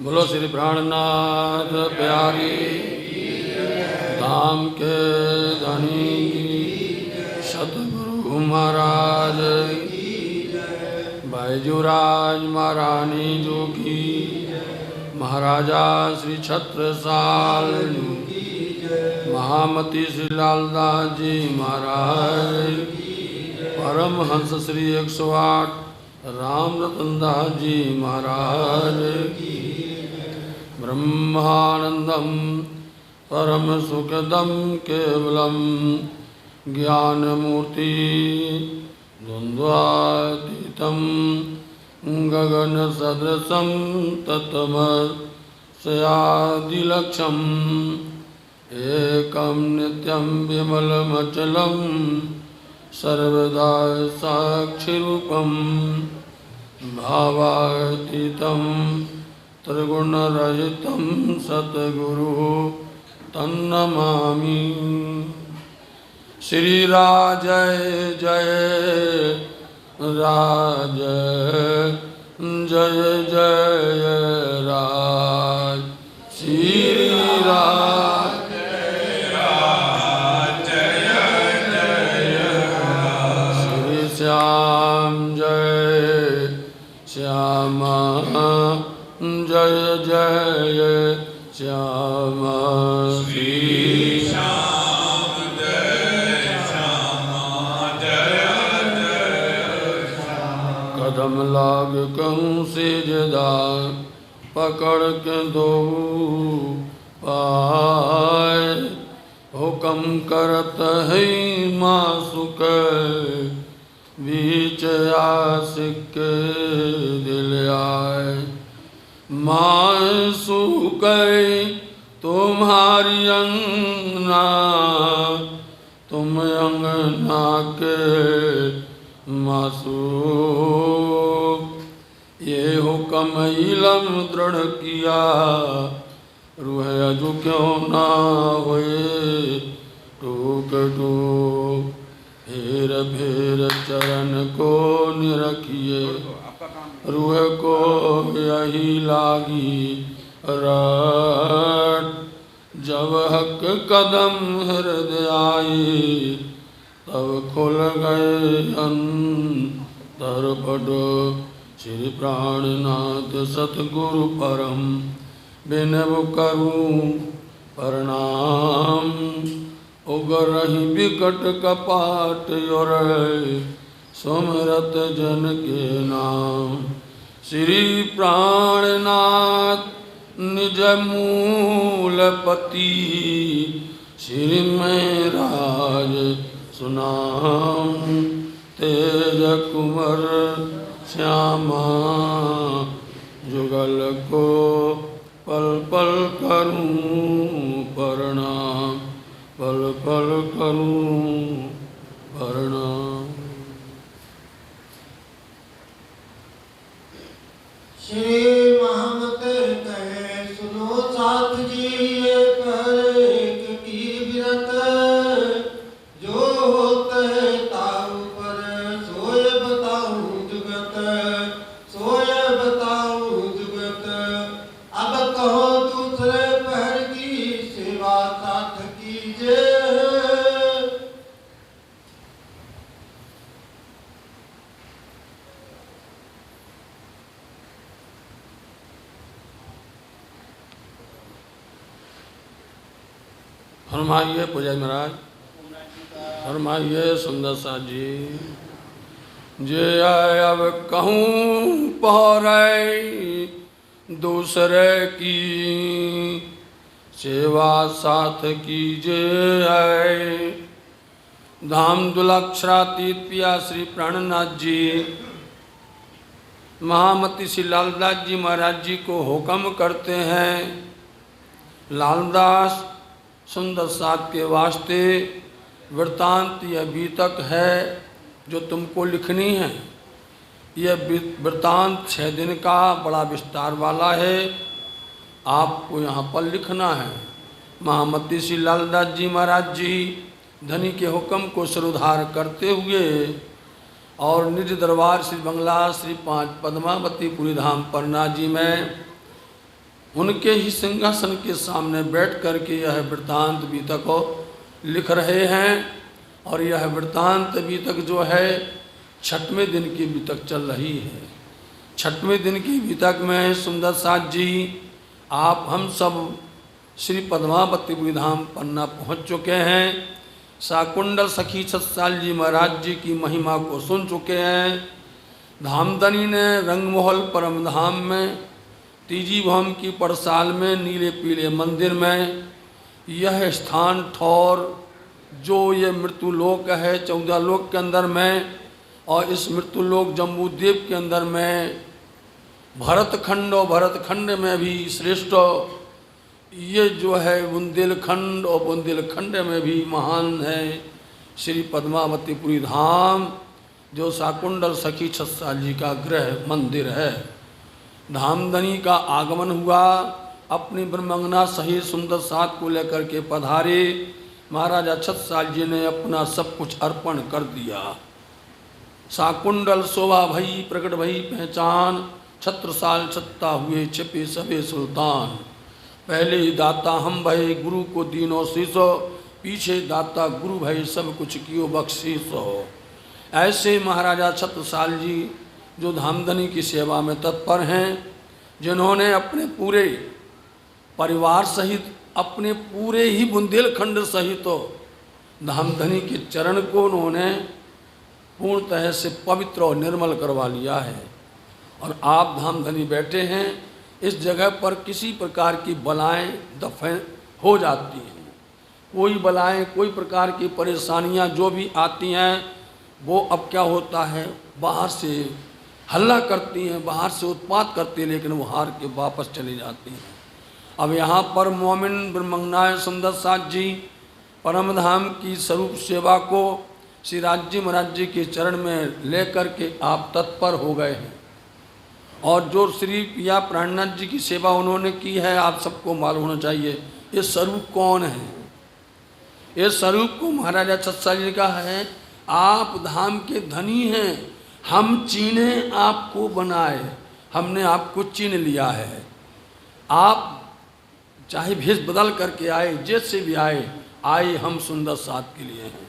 बोलो श्री प्राणनाथ प्यारी धाम के धनी सतगुरु महाराज बैजूराज महारानी जोगी महाराजा श्री छत्रसाल महामती श्री लालदास जी महाराज परमहंस श्री 108 राम रतन दास जी महाराज ब्रह्मानंदम परम सुखदम केवलम ज्ञानमूर्ति द्वंद्वातीतम गगन सदृशम तत्तमस्यादिलक्ष्यम एकम नित्यं विमलमचलम सर्वदा साक्षिरूपम भावातीतं त्रिगुणरहितं सतगुरु तन्नमामि। श्री राज जय राज जय जय राज श्री राज श्याम जय श्याम जय जय श्याम श्री श्याम जय श्याम जय जय कदम लाग कहूँ से जदा पकड़ के दो पाए हुक्म करत है मासुक बीच आशिक दिल आए मासूक तुम्हारी अंगना तुम अंगना के मासूक ये हुक्म इलम दृढ़ किया रूह अजू क्यों ना होए टूक टूक फेर फेर चरण को निरखिए रूह को यही लागी रट जब हक कदम हृदय आए तब खुल गए अंतरपट श्री प्राणनाथ सतगुरु परम बिनव करूं प्रणाम उगरहि विकट कपाट और सुमरत जन के नाम श्री प्राणनाथ निज मूलपति श्री में राज सुनाम तेज कुंवर श्यामा जुगल को पल पल करूं प्रणाम पल पल करूं प्रणाम। श्री महमत कहे सुनो साथ जी ये पर एक की विरत जो होता है ताऊ पर सोए बताऊं जुगत सोए बताऊं जुगत अब कहो दूसरे पहर की सेवा साथ कीजिए फरमाइए पुजारी महाराज फरमाइए सुंदर सा जी जे अब कहूँ पहरे दूसरे की सेवा साथ कीजिए धाम दुलाक्षरातीत पिया श्री प्राणनाथ जी महामती श्री लालदास जी महाराज जी को हुक्म करते हैं लालदास सुंदर साथ के वास्ते वृत्तांत यह बीतक है जो तुमको लिखनी है। यह वृत्तांत 6 दिन का बड़ा विस्तार वाला है, आपको यहाँ पर लिखना है। महामती श्री लालदास जी महाराज जी धनी के हुक्म को सिरोधार करते हुए और निज दरबार श्री बंगला श्री 5 पद्मावतीपुरी धाम परना जी में उनके ही सिंहासन के सामने बैठ कर के यह वृत्तांत बीतक को लिख रहे हैं। और यह वृत्तांत बीतक जो है 6वें दिन की बीतक चल रही है। 6वें दिन की बीतक में सुंदर साथ जी आप हम सब श्री पद्मावती धाम पन्ना पहुँच चुके हैं। शाकुंडल सखी छत्साल जी महाराज जी की महिमा को सुन चुके हैं। धामधनी ने रंगमहल परम धाम में तीजी भवन की पड़साल में नीले पीले मंदिर में यह स्थान ठौर जो ये मृत्यु लोक है 14 लोक के अंदर में, और इस मृत्यु लोक जम्बूद्वीप के अंदर में भरतखंड और भरतखंड में भी श्रेष्ठ ये जो है बुंदेलखंड और बुंदेलखंड में भी महान है श्री पद्मावतीपुरी धाम जो शाकुंडल सखी छत्साल जी का गृह मंदिर है। धामधनी का आगमन हुआ, अपनी ब्रह्मंगना सहित सुंदर साथ को लेकर के पधारे। महाराजा छत्साल जी ने अपना सब कुछ अर्पण कर दिया। शाकुंडल शोभा भई प्रकट भई पहचान, छत्रसाल छत्ता हुए छिपे सबे सुल्तान। पहले ही दाता हम भय गुरु को दीनो शीशो, पीछे दाता गुरु भय सब कुछ कियो बख्शीशो। ऐसे महाराजा छत्रसाल जी जो धामधनी की सेवा में तत्पर हैं, जिन्होंने अपने पूरे परिवार सहित अपने पूरे ही बुंदेलखंड सहित धामधनी के चरण को उन्होंने पूर्णतः से पवित्र और निर्मल करवा लिया है। और आप धामधनी बैठे हैं, इस जगह पर किसी प्रकार की बलाएं दफन हो जाती हैं। कोई बलाएं कोई प्रकार की परेशानियां जो भी आती हैं वो अब क्या होता है बाहर से हल्ला करती हैं, बाहर से उत्पात करती हैं, लेकिन वो हार के वापस चली जाती हैं। अब यहाँ पर मोमिन ब्रह्मंगनाय सुंदर साथ जी परम धाम की स्वरूप सेवा को श्री राज्य महाराज जी के चरण में लेकर के आप तत्पर हो गए हैं। और जो श्री पिया प्राणनाथ जी की सेवा उन्होंने की है, आप सबको मालूम होना चाहिए ये स्वरूप कौन है। ये स्वरूप को महाराजा छत्साल जी का है, आप धाम के धनी हैं, हम चीने आपको बनाए, हमने आपको चीन लिया है। आप चाहे भेष बदल करके आए, जैसे भी आए हम सुंदर साथ के लिए हैं।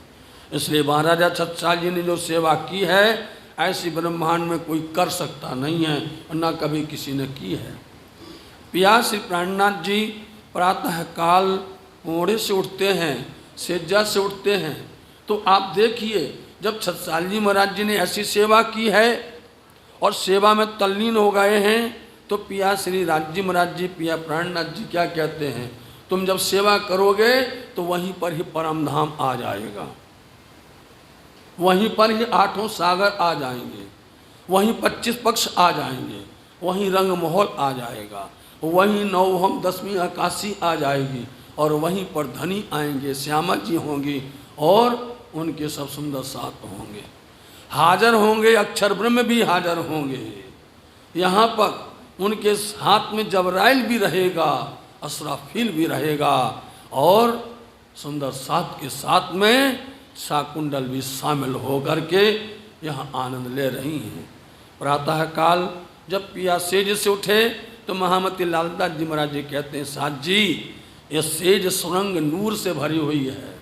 इसलिए महाराजा छत्साल जी ने जो सेवा की है ऐसी ब्रह्मांड में कोई कर सकता नहीं है और न कभी किसी ने की है। पिया श्री प्राणनाथ जी प्रातः काल मोड़े से उठते हैं, सेजा से उठते हैं, तो आप देखिए जब छत्साल जी महाराज जी ने ऐसी सेवा की है और सेवा में तल्लीन हो गए हैं, तो पिया श्री राज्य महाराज जी पिया प्राणनाथ जी क्या कहते हैं, तुम जब सेवा करोगे तो वहीं पर ही परम धाम आ जाएगा, वहीं पर ही 8 सागर आ जाएंगे, वहीं 25 पक्ष आ जाएंगे, वहीं रंग महल आ जाएगा, वहीं 9 10वीं आकाशी आ जाएगी, और वहीं पर धनी आएंगे, श्यामा जी होंगी और उनके सब सुंदर साथ होंगे, हाजिर होंगे, अक्षर ब्रह्म भी हाजिर होंगे। यहाँ पर उनके हाथ में जबराइल भी रहेगा, असराफील भी रहेगा, और सुंदर साथ के साथ में शाकुंडल भी शामिल होकर के यहाँ आनंद ले रही हैं। प्रातः काल जब पिया सेज से उठे तो महामती लालदास जी महाराज जी कहते हैं, साथ जी ये सेज सुरंग नूर से भरी हुई है,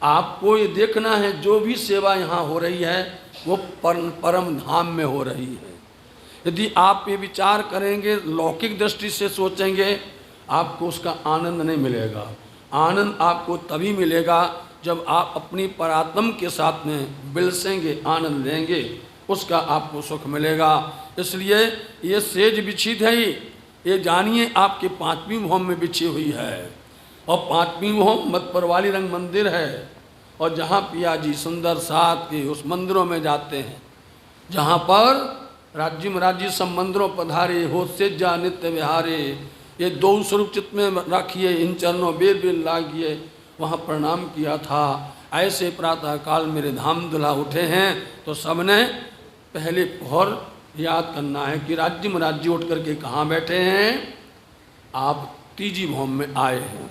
आपको ये देखना है जो भी सेवा यहाँ हो रही है वो परम धाम में हो रही है। यदि आप ये विचार करेंगे, लौकिक दृष्टि से सोचेंगे, आपको उसका आनंद नहीं मिलेगा। आनंद आपको तभी मिलेगा जब आप अपनी परात्म के साथ में बिलसेंगे, आनंद लेंगे, उसका आपको सुख मिलेगा। इसलिए ये सेज बिछी थी, ये जानिए आपके 5वीं भौम में बिछी हुई है, और 5वीं भौम मतपरवाली रंग मंदिर है। और जहाँ पिया जी सुंदर साथ के उस मंदिरों में जाते हैं, जहाँ पर राज्य महाराज जी सब मंदिरों पधारे, हो सेजा नित्य विहारे, ये 2 स्वरूप चित्त में रखिए, इन चरणों बेल बेल लागिए, वहाँ प्रणाम किया था। ऐसे प्रातः काल मेरे धाम दुल्हा उठे हैं तो सबने पहले पहर याद करना है कि राज्य महाराज जी उठ करके कहाँ बैठे हैं, आप तीजी भौम में आए हैं।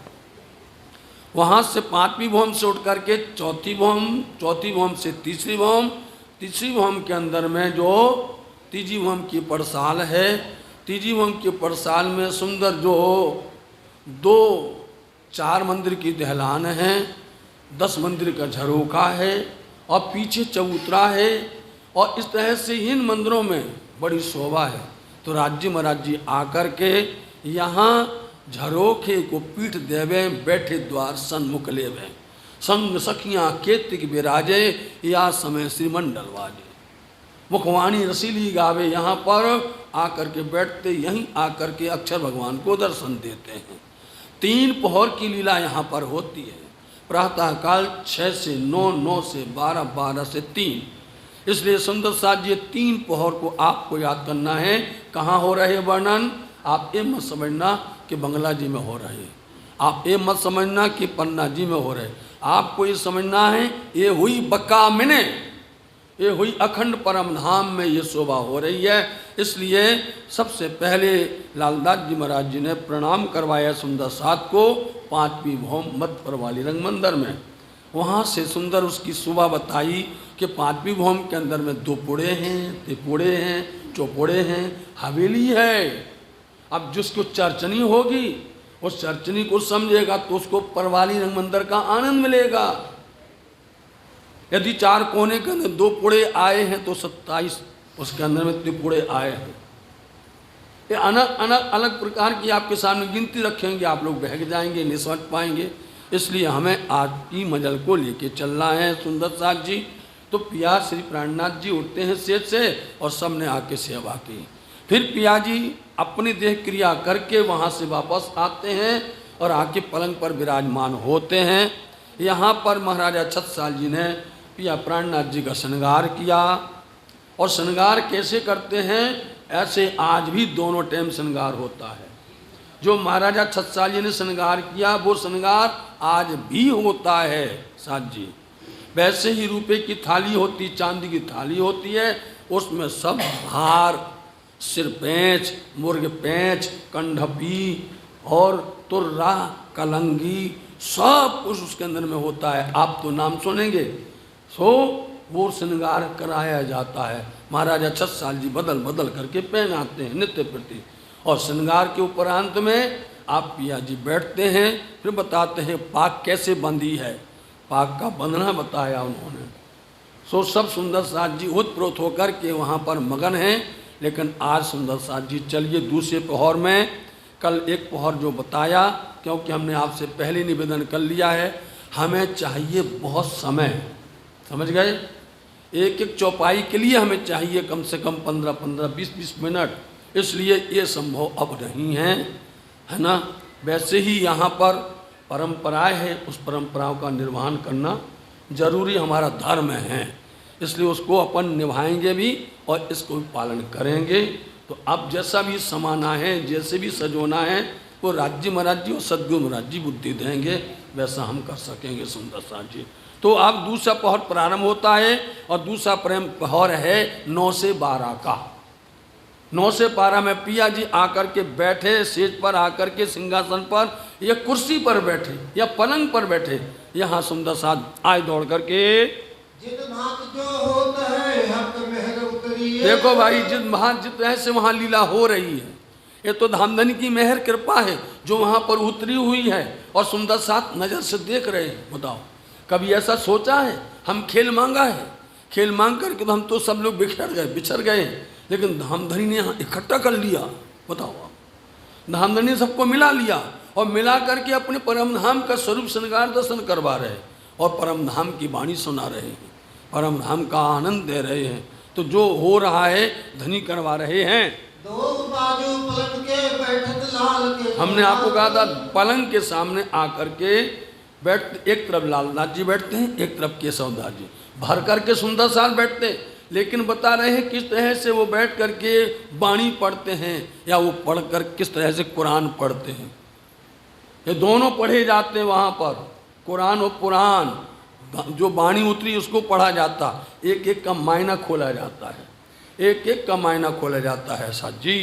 वहाँ से 5वीं भौम से उठ करके चौथी भौम से तीसरी भौम के अंदर में जो तीजी भौम की पड़साल है, तीजी भूमि के परसाल में सुंदर जो 4 मंदिर की दहलान है, 10 मंदिर का झरोखा है और पीछे चबूतरा है, और इस तरह से इन मंदिरों में बड़ी शोभा है। तो राज्य महाराज जी आकर के यहाँ झरोखे को पीठ देवे, बैठे द्वार सन्मुख लेवे, संग सखियाँ केतिक विराजे, या समय श्रीमंडल वाजे। मुखवाणी रसीली गावे, यहाँ पर आकर के बैठते, यहीं आकर के अक्षर भगवान को दर्शन देते हैं। 3 पहर की लीला यहाँ पर होती है। प्रातःकाल 6 से 9, 9 से 12, 12 से 3। इसलिए सुंदर साथ ये 3 पहर को आपको याद करना है। कहाँ हो रहे वर्णन? आप ये मत समझना कि बंगला जी में हो रहे, आप ये मत समझना कि पन्ना जी में हो रहे। आपको ये समझना है ये हुई बक्का मिने, ये हुई अखंड परम धाम में ये शोभा हो रही है। इसलिए सबसे पहले लालदास जी महाराज जी ने प्रणाम करवाया सुंदर साथ को 5वीं भौम मध्य वाली रंग मंदिर में। वहाँ से सुंदर उसकी शोभा बताई कि 5वीं भौम के अंदर में 2 पुड़े हैं, त्रिपुड़े हैं, चौपुड़े हैं, हवेली है। अब जिसको चर्चनी होगी उस चर्चनी को समझेगा तो उसको परवाली रंग मंदिर का आनंद मिलेगा। यदि 4 कोने के अंदर 2 पुड़े आए हैं तो 27 उसके अंदर में त्रिपुड़े आए हैं। ये अलग प्रकार की आपके सामने गिनती रखेंगे, आप लोग बहक जाएंगे, नहीं समझ पाएंगे। इसलिए हमें आज की मजल को लेके चलना है सुंदर साथ जी। तो पिया श्री प्राणनाथ जी उठते हैं सेज से और सबने आके सेवा की। फिर पिया जी अपनी देह क्रिया करके वहाँ से वापस आते हैं और आके पलंग पर विराजमान होते हैं। यहाँ पर महाराजा छत्रसाल जी ने पिया प्राणनाथ जी का श्रृंगार किया। और श्रृंगार कैसे करते हैं? ऐसे आज भी दोनों टाइम श्रृंगार होता है। जो महाराजा छत्रसाल जी ने श्रृंगार किया वो श्रृंगार आज भी होता है साथ जी। वैसे ही रुपए की थाली होती, चांदी की थाली होती है, उसमें सब हार, सिर पेंच, मुर्ग पेंच, कंढपी और तुर्रा, कलंगी, सब कुछ उसके अंदर में होता है। आप तो नाम सुनेंगे। सो वो श्रृंगार कराया जाता है। महाराजा छत्रसाल जी बदल बदल करके पहनाते हैं नित्य प्रति। और श्रृंगार के उपरांत में आप पिया जी बैठते हैं, फिर बताते हैं पाक कैसे बंधी है, पाक का बंधना बताया उन्होंने। सो सब सुंदर साथ जी उत्प्रोत होकर के वहाँ पर मगन हैं। लेकिन आज सुंदर साथ जी चलिए दूसरे पहर में, कल एक पहर जो बताया, क्योंकि हमने आपसे पहले निवेदन कर लिया है, हमें चाहिए बहुत समय, समझ गए? एक एक चौपाई के लिए हमें चाहिए कम से कम 15-15, 20-20 मिनट। इसलिए ये संभव अब नहीं है ना। वैसे ही यहाँ पर परंपराएं है, उस परंपराओं का निर्वहन करना जरूरी हमारा धर्म है। इसलिए उसको अपन निभाएंगे भी और इसको भी पालन करेंगे। तो अब जैसा भी समाना है, जैसे भी सजोना है, वो राज्य महाराज जी और सदगुरु महाराज जी बुद्धि देंगे, वैसा हम कर सकेंगे सुंदर साथ जी। तो अब दूसरा पहर प्रारंभ होता है और दूसरा प्रेम पहर है 9 से 12 का। 9 से 12 में पिया जी आकर के बैठे, सेज पर आकर के सिंहासन पर या कुर्सी पर बैठे या पलंग पर बैठे। यहाँ सुंदर साथ आए दौड़ करके जित भांत जो होता है हक मेहर उतरी है। देखो भाई, जित ऐसे वहाँ लीला हो रही है। ये तो धामधनी की मेहर कृपा है जो वहाँ पर उतरी हुई है और सुंदर साथ नज़र से देख रहे हैं। बताओ, कभी ऐसा सोचा है? हम खेल मांगा है, खेल मांग करके तो हम तो सब लोग बिछड़ गए, लेकिन धामधनी ने यहाँ इकट्ठा कर लिया। बताओ, धामधनी ने सबको मिला लिया और मिला करके अपने परम धाम का स्वरूप श्रृंगार दर्शन करवा रहे और परम धाम की वाणी सुना रहे हैं, परम धाम का आनंद दे रहे हैं। तो जो हो रहा है धनी करवा रहे हैं। दो बाजू पलंग के बैठत लाल के, हमने आपको कहा था पलंग के सामने आकर के बैठ, एक तरफ लालनाथ जी बैठते हैं, एक तरफ केशवदास जी भर करके सुंदर साथ बैठते, लेकिन बता रहे हैं किस तरह से वो बैठ करके वाणी पढ़ते हैं या वो पढ़कर किस तरह से कुरान पढ़ते हैं। ये दोनों पढ़े जाते हैं वहाँ पर, कुरान और पुराण। जो वाणी उतरी उसको पढ़ा जाता, एक एक का मायना खोला जाता है, एक एक का मायना खोला जाता है साथ जी।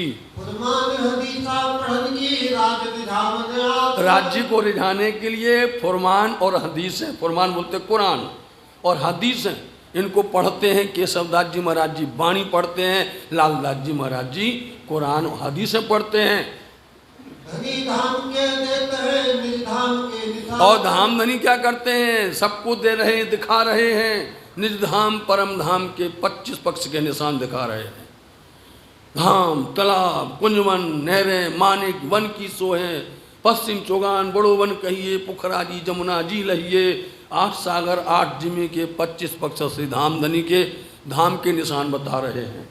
राज्य को रिझाने के लिए फुरमान और हदीस है। फुरमान बोलते कुरान और हदीस है। इनको पढ़ते हैं केशवदास जी महाराज जी वाणी पढ़ते हैं, लालदास जी महाराज जी कुरान हदीसें पढ़ते हैं। धनी धाम के देते हैं, निज धाम के निधान। और धाम धनी क्या करते हैं? सबको दे रहे हैं, दिखा रहे हैं। निज धाम परम धाम के 25 पक्ष के निशान दिखा रहे हैं। धाम, तालाब, कुंजवन, नहरें, मानिक, वन की सोहें, पश्चिम चौगान, बड़ो वन कहिए, पोखरा जी, जमुना जी लहिए, 8 सागर 8 जिमी के 25 पक्ष से धाम धनी के धाम के निशान बता रहे हैं।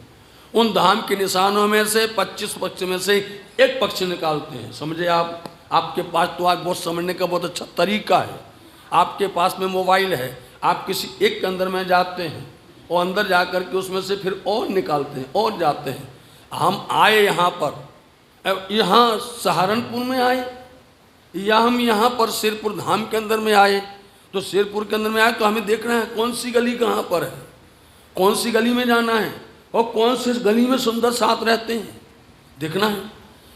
उन धाम के निशानों में से 25 पक्ष में से एक पक्ष निकालते हैं। समझे आप? आपके पास तो आज बहुत समझने का बहुत अच्छा तरीका है। आपके पास में मोबाइल है, आप किसी एक के अंदर में जाते हैं और अंदर जा कर के उसमें से फिर और निकालते हैं और जाते हैं। हम आए यहाँ पर, यहाँ सहारनपुर में आए या हम यहाँ पर सिरपुर धाम के अंदर में आए, तो सिरपुर के अंदर में आए तो हमें देखना है कौन सी गली कहाँ पर है, कौन सी गली में जाना है और कौन सी गली में सुंदर साथ रहते हैं, देखना है।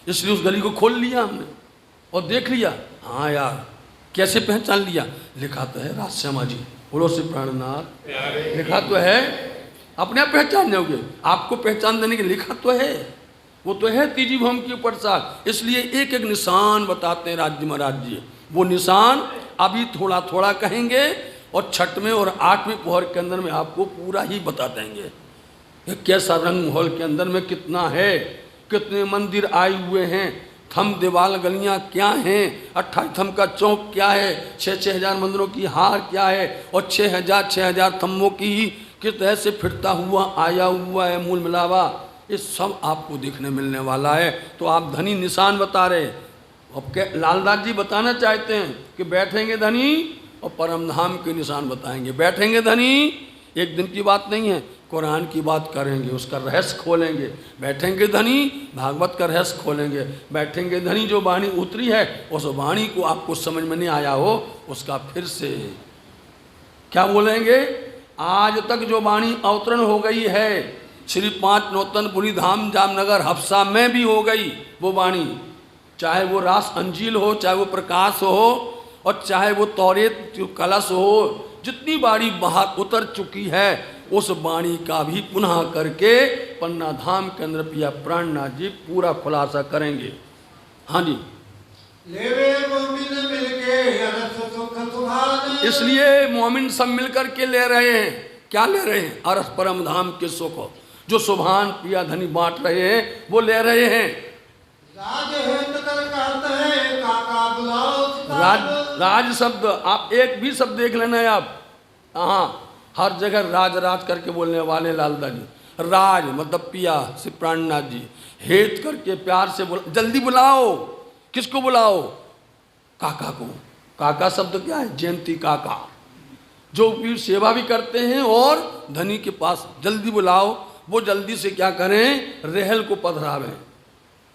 इसलिए उस गली को खोल लिया हमने और देख लिया। हाँ यार, कैसे पहचान लिया? लिखा तो है राजश्यामा जी, बोलो से प्राणनाथ, लिखा तो है। अपने आप पहचान जाओगे। आपको पहचान देने के लिखा तो है, वो तो है तीजी भूमि के ऊपर साथ। इसलिए एक एक निशान बताते हैं राज्य महाराज जी। वो निशान अभी थोड़ा थोड़ा कहेंगे और 6वें और 8वें पहर के अंदर में आपको पूरा ही बता देंगे कि कैसा रंग महल के अंदर में कितना है, कितने मंदिर आए हुए हैं, थम दीवाल गलियां क्या हैं, 28 थम का चौक क्या है, 6-6 हज़ार मंदिरों की हार क्या है और 6,000 थम्मों की किस तरह से फिरता हुआ आया हुआ है मूल मिलावा। ये सब आपको देखने मिलने वाला है। तो आप धनी निशान बता रहे। अब क्या लालदास जी बताना चाहते हैं कि बैठेंगे धनी और परम धाम के निशान बताएंगे। बैठेंगे धनी, एक दिन की बात नहीं है, कुरान की बात करेंगे, उसका रहस्य खोलेंगे। बैठेंगे धनी, भागवत का रहस्य खोलेंगे। बैठेंगे धनी, जो वाणी उतरी है उस वाणी को आपको समझ में नहीं आया हो उसका फिर से क्या बोलेंगे। आज तक जो वाणी अवतरण हो गई है श्री 5 नौतनपुरी धाम जामनगर हफ्सा में भी हो गई वो वाणी, चाहे वो रास अंजील हो, चाहे वो प्रकाश हो और चाहे वो तौरेत कलश हो, जितनी बाणी बाहर उतर चुकी है उस वाणी का भी पुनः करके पन्ना धाम के अंदर पिया प्राणनाथ जी पूरा खुलासा करेंगे। हाँ जी, लेवे मोमिन मिलके अरस सुख सुभान। इसलिए मोमिन सब मिलकर के ले रहे हैं। क्या ले रहे हैं? अरस परम धाम के सुख जो सुभान पिया धनी बांट रहे हैं वो ले रहे हैं। राज है तकर कहते हैं काका बुलाओ राज, राज शब्द आप एक भी शब्द देख लेना है आप। हाँ, हर जगह राज राज करके बोलने वाले लालदास जी। राज मतलब पिया श्री प्राणनाथ जी, हेत करके प्यार से बोला, जल्दी बुलाओ। किसको बुलाओ? काका को। काका शब्द क्या है? जयंती काका, जो भी सेवा भी करते हैं और धनी के पास जल्दी बुलाओ। वो जल्दी से क्या करें? रहल को पधरावें,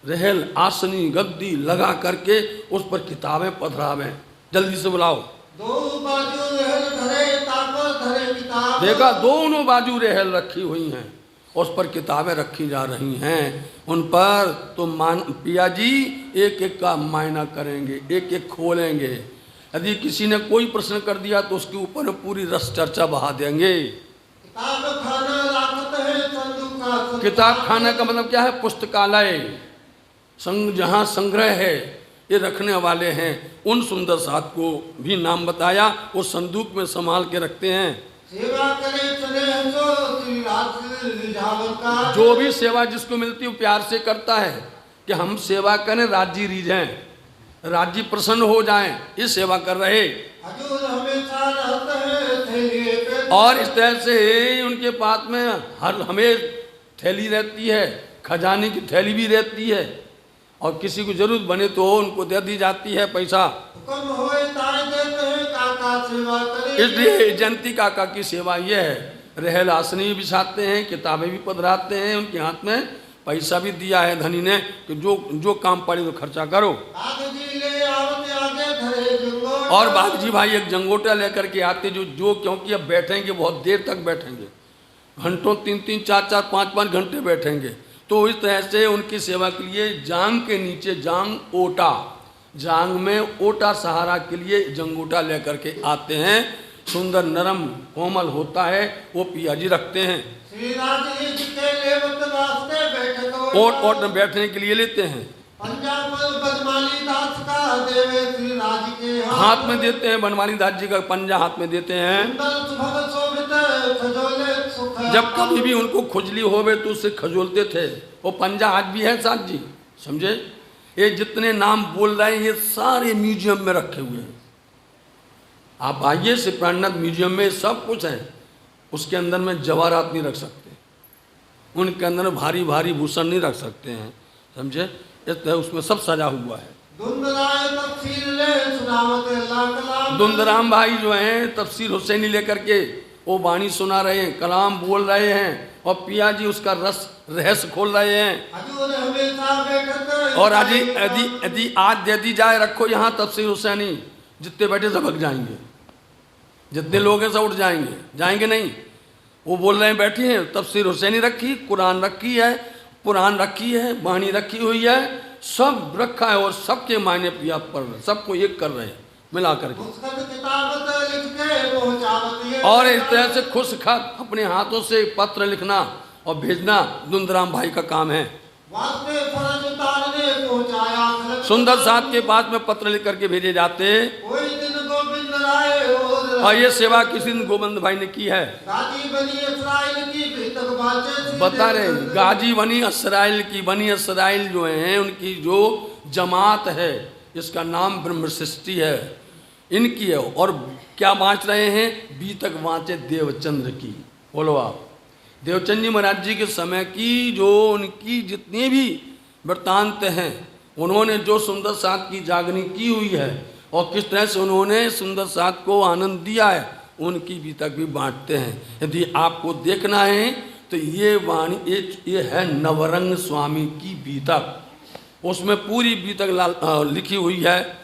रहल आसनी गद्दी लगा करके उस पर किताबें पधरावें। जल्दी से बुलाओ। दो बाजू रहल धरे तापर धरे किताब। देखा, दोनों बाजू रहल रखी हुई हैं, उस पर किताबें रखी जा रही हैं। उन पर तो पिया जी एक एक का मायना करेंगे, एक एक खोलेंगे। यदि किसी ने कोई प्रश्न कर दिया तो उसके ऊपर पूरी रस चर्चा बहा देंगे। किताब खाना राखत है संदूक का। किताब खाना का मतलब क्या है? पुस्तकालय, जहाँ संग्रह है ये रखने वाले हैं। उन सुंदर साथ को भी नाम बताया, वो संदूक में संभाल के रखते हैं। सेवा करे स्नेह सो श्री राज रिझावता। जो भी सेवा जिसको मिलती है वो प्यार से करता है कि हम सेवा करें, राज्य रिझें, राज्य प्रसन्न हो जाएं, ये सेवा कर रहे। हजूर हमेशा रहते हैं थैलिए पे। और इस तरह से उनके पास में हर हमें थैली रहती है, खजाने की थैली भी रहती है और किसी को जरूरत बने तो उनको दे दी जाती है पैसा। हुक्म होए तार देते हैं काका सेवा करे। इसलिए जयंती काका की सेवा ये है। रहल आसनी भी बिछाते हैं, किताबें भी पधराते हैं, उनके हाथ में पैसा भी दिया है धनी ने कि जो काम पड़े तो खर्चा करो। बागजी ले आवते आगे धरे जंगोट। और बागजी भाई एक जंगोटा लेकर के आते जो क्योंकि अब बैठेंगे बहुत देर तक बैठेंगे, घंटों 3-3, 4-4, 5-5 घंटे बैठेंगे। तो इस तरह से उनकी सेवा के लिए जांग के नीचे जांग ओटा, जांग में ओटा सहारा के लिए जंगोटा लेकर के आते हैं। सुंदर नरम कोमल होता है वो पिया जी रखते हैं। श्री राज के लेवत वास्ते बैठक ओट में बैठने के लिए लेते हैं। पंजाब बनमाली दास का देवे श्री राज के हाथ में देते हैं, बनमाली दास जी का पंजा हाथ में देते हैं। सुंदर सुभग शोभित खजोले सुख जब कभी भी उनको खुजली होवे तो उससे खजोलते थे। वो पंजा आज भी है साथ जी, समझे। ये जितने नाम बोल रहे हैं ये सारे म्यूजियम में रखे हुए हैं। आप आइए श्री प्राणनाथ म्यूजियम में सब कुछ है। उसके अंदर में जवाहरात नहीं रख सकते, उनके अंदर में भारी भारी भूषण नहीं रख सकते हैं, समझे। उसमें सब सजा हुआ है। धुंधराम भाई जो हैं तफसीर हुसैनी लेकर के वो वाणी सुना रहे हैं, कलाम बोल रहे हैं और पिया जी उसका रहस्य खोल रहे हैं। और आज यदि जाए रखो यहाँ तफसीर हुसैनी, जितने बैठे सब भग जाएंगे, जितने लोग हैं सब उठ जाएंगे, जाएंगे नहीं। वो बोल रहे हैं बैठे हैं, तफसीर हुसैनी रखी, कुरान रखी है, पुराण रखी है, वाणी रखी हुई है, सब रखा है और सबके मायने पिया पढ़ रहे, सबको एक कर रहे हैं मिला करके। और इस तरह से खुश खत अपने हाथों से पत्र लिखना और भेजना धुंधराम भाई का काम है। सुंदर साथ के पास में पत्र लिख करके भेजे जाते। और ये सेवा किसी दिन गोविंद भाई ने की है। बता रहे गाजी बनी इसराइल की, बनी इसराइल जो हैं उनकी जो जमात है इसका नाम ब्रह्म सृष्टि है, इनकी है। और क्या बाँच रहे हैं, बीतक बाँचे देवचंद्र की। बोलो आप, देवचंद जी महाराज जी के समय की जो उनकी जितनी भी वृत्तांत हैं, उन्होंने जो सुंदर साथ की जागनी की हुई है और किस तरह से उन्होंने सुंदर साथ को आनंद दिया है, उनकी बीतक भी बांटते हैं। यदि आपको देखना है तो ये वाणी ये है नवरंग स्वामी की बीतक। उसमें पूरी बीतक लिखी हुई है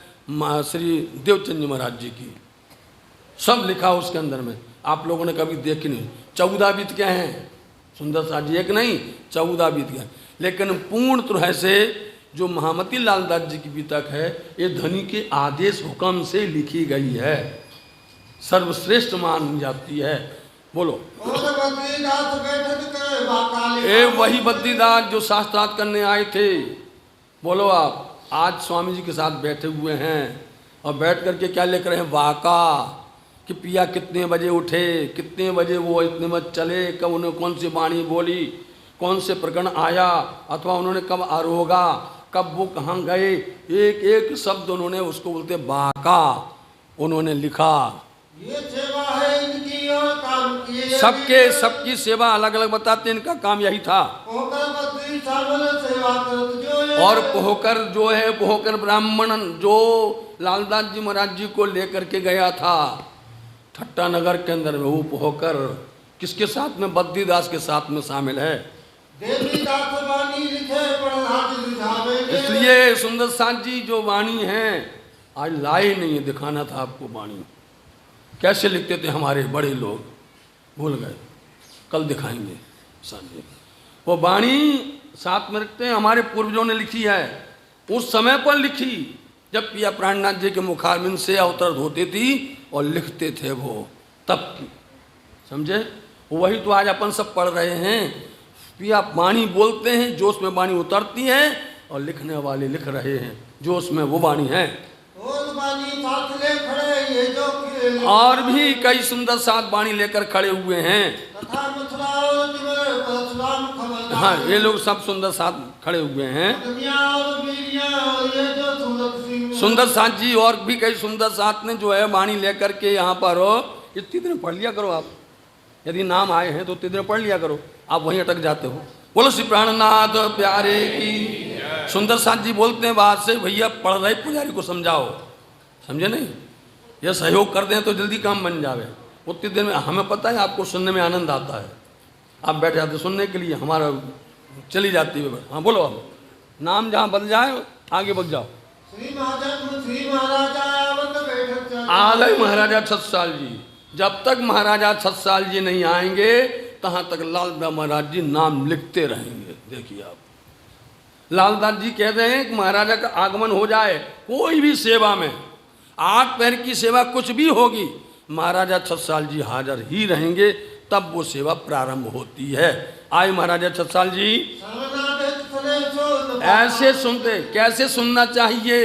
श्री देवचंद जी महाराज जी की, सब लिखा उसके अंदर में। आप लोगों ने कभी देखी नहीं। 14 बीत क्या हैं सुंदर साथ जी, एक नहीं 14 बीत गए। लेकिन पूर्ण तरह से जो महामती लाल दास जी की बीतक है ये धनी के आदेश हुक्म से लिखी गई है, सर्वश्रेष्ठ मानी जाती है। बोलो वही बद्रीदास जो शास्त्रार्थ करने आए थे। बोलो आप, आज स्वामी जी के साथ बैठे हुए हैं और बैठ करके क्या लिख रहे हैं, वाका कि पिया कितने बजे उठे, कितने बजे वो इतने बजे चले, कब उन्होंने कौन सी वाणी बोली, कौन से प्रकरण आया, अथवा उन्होंने कब आरोगा, कब वो कहाँ गए, एक एक शब्द उन्होंने उसको बोलते बाका उन्होंने लिखा। ये सेवा है इनकी और काम किए सबकी सेवा अलग अलग बताते, इनका काम यही था। और पोहकर जो है, पोहकर ब्राह्मण जो लालदास जी महाराज जी को लेकर के गया था ठट्टा नगर के अंदर में, वो पोहकर किसके साथ में, बद्रीदास के साथ में शामिल है। इसलिए सुंदर साथ जी जो वाणी है आज लाए नहीं है, दिखाना था आपको वाणी कैसे लिखते थे हमारे बड़े लोग, भूल गए, कल दिखाएंगे साथ। वो वाणी साथ में रखते हैं, हमारे पूर्वजों ने लिखी है, उस समय पर लिखी जब पिया प्राणनाथ जी के मुखारबिंद से अवतरण होती थी और लिखते थे वो तब की, समझे। वही तो आज अपन सब पढ़ रहे हैं। पिया वाणी बोलते हैं, जो उसमें वाणी उतरती है, और लिखने वाले लिख रहे हैं जो उसमें वो वाणी है। और भी कई सुंदर साथ वाणी लेकर खड़े हुए हैं। हाँ, ये लोग सब सुंदर साथ खड़े हुए हैं। सुंदर साथ जी और भी कई सुंदर साथ ने जो है वाणी लेकर के यहाँ पर हो। इतनी दिन पढ़ लिया करो आप, यदि नाम आए हैं तो इतनी दिन पढ़ लिया करो, आप वहीं अटक जाते हो। बोलो श्री प्राणनाथ प्यारे की। सुंदर साथ जी बोलते हैं बात से, भैया पढ़ रहे पुजारी को समझाओ, समझे नहीं, ये सहयोग कर दें तो जल्दी काम बन जावे। उतनी देर में हमें पता है आपको सुनने में आनंद आता है, आप बैठ जाते सुनने के लिए, हमारा चली जाती है। हाँ बोलो, आप नाम जहाँ बदल जाए आगे बढ़ जाओ। आ गए महाराजा छत्साल जी। जब तक महाराजा छत्साल जी नहीं आएंगे तहाँ तक लालदास महाराज जी नाम लिखते रहेंगे। देखिए आप, लालदास जी कहते हैं कि महाराजा का आगमन हो जाए कोई भी सेवा में, 8 पैर की सेवा कुछ भी होगी, महाराजा छत्रसाल जी हाजिर ही रहेंगे, तब वो सेवा प्रारंभ होती है। आए महाराजा छत्रसाल जी। सर्वनाथ सुने सो न ऐसे सुनते, कैसे सुनना चाहिए?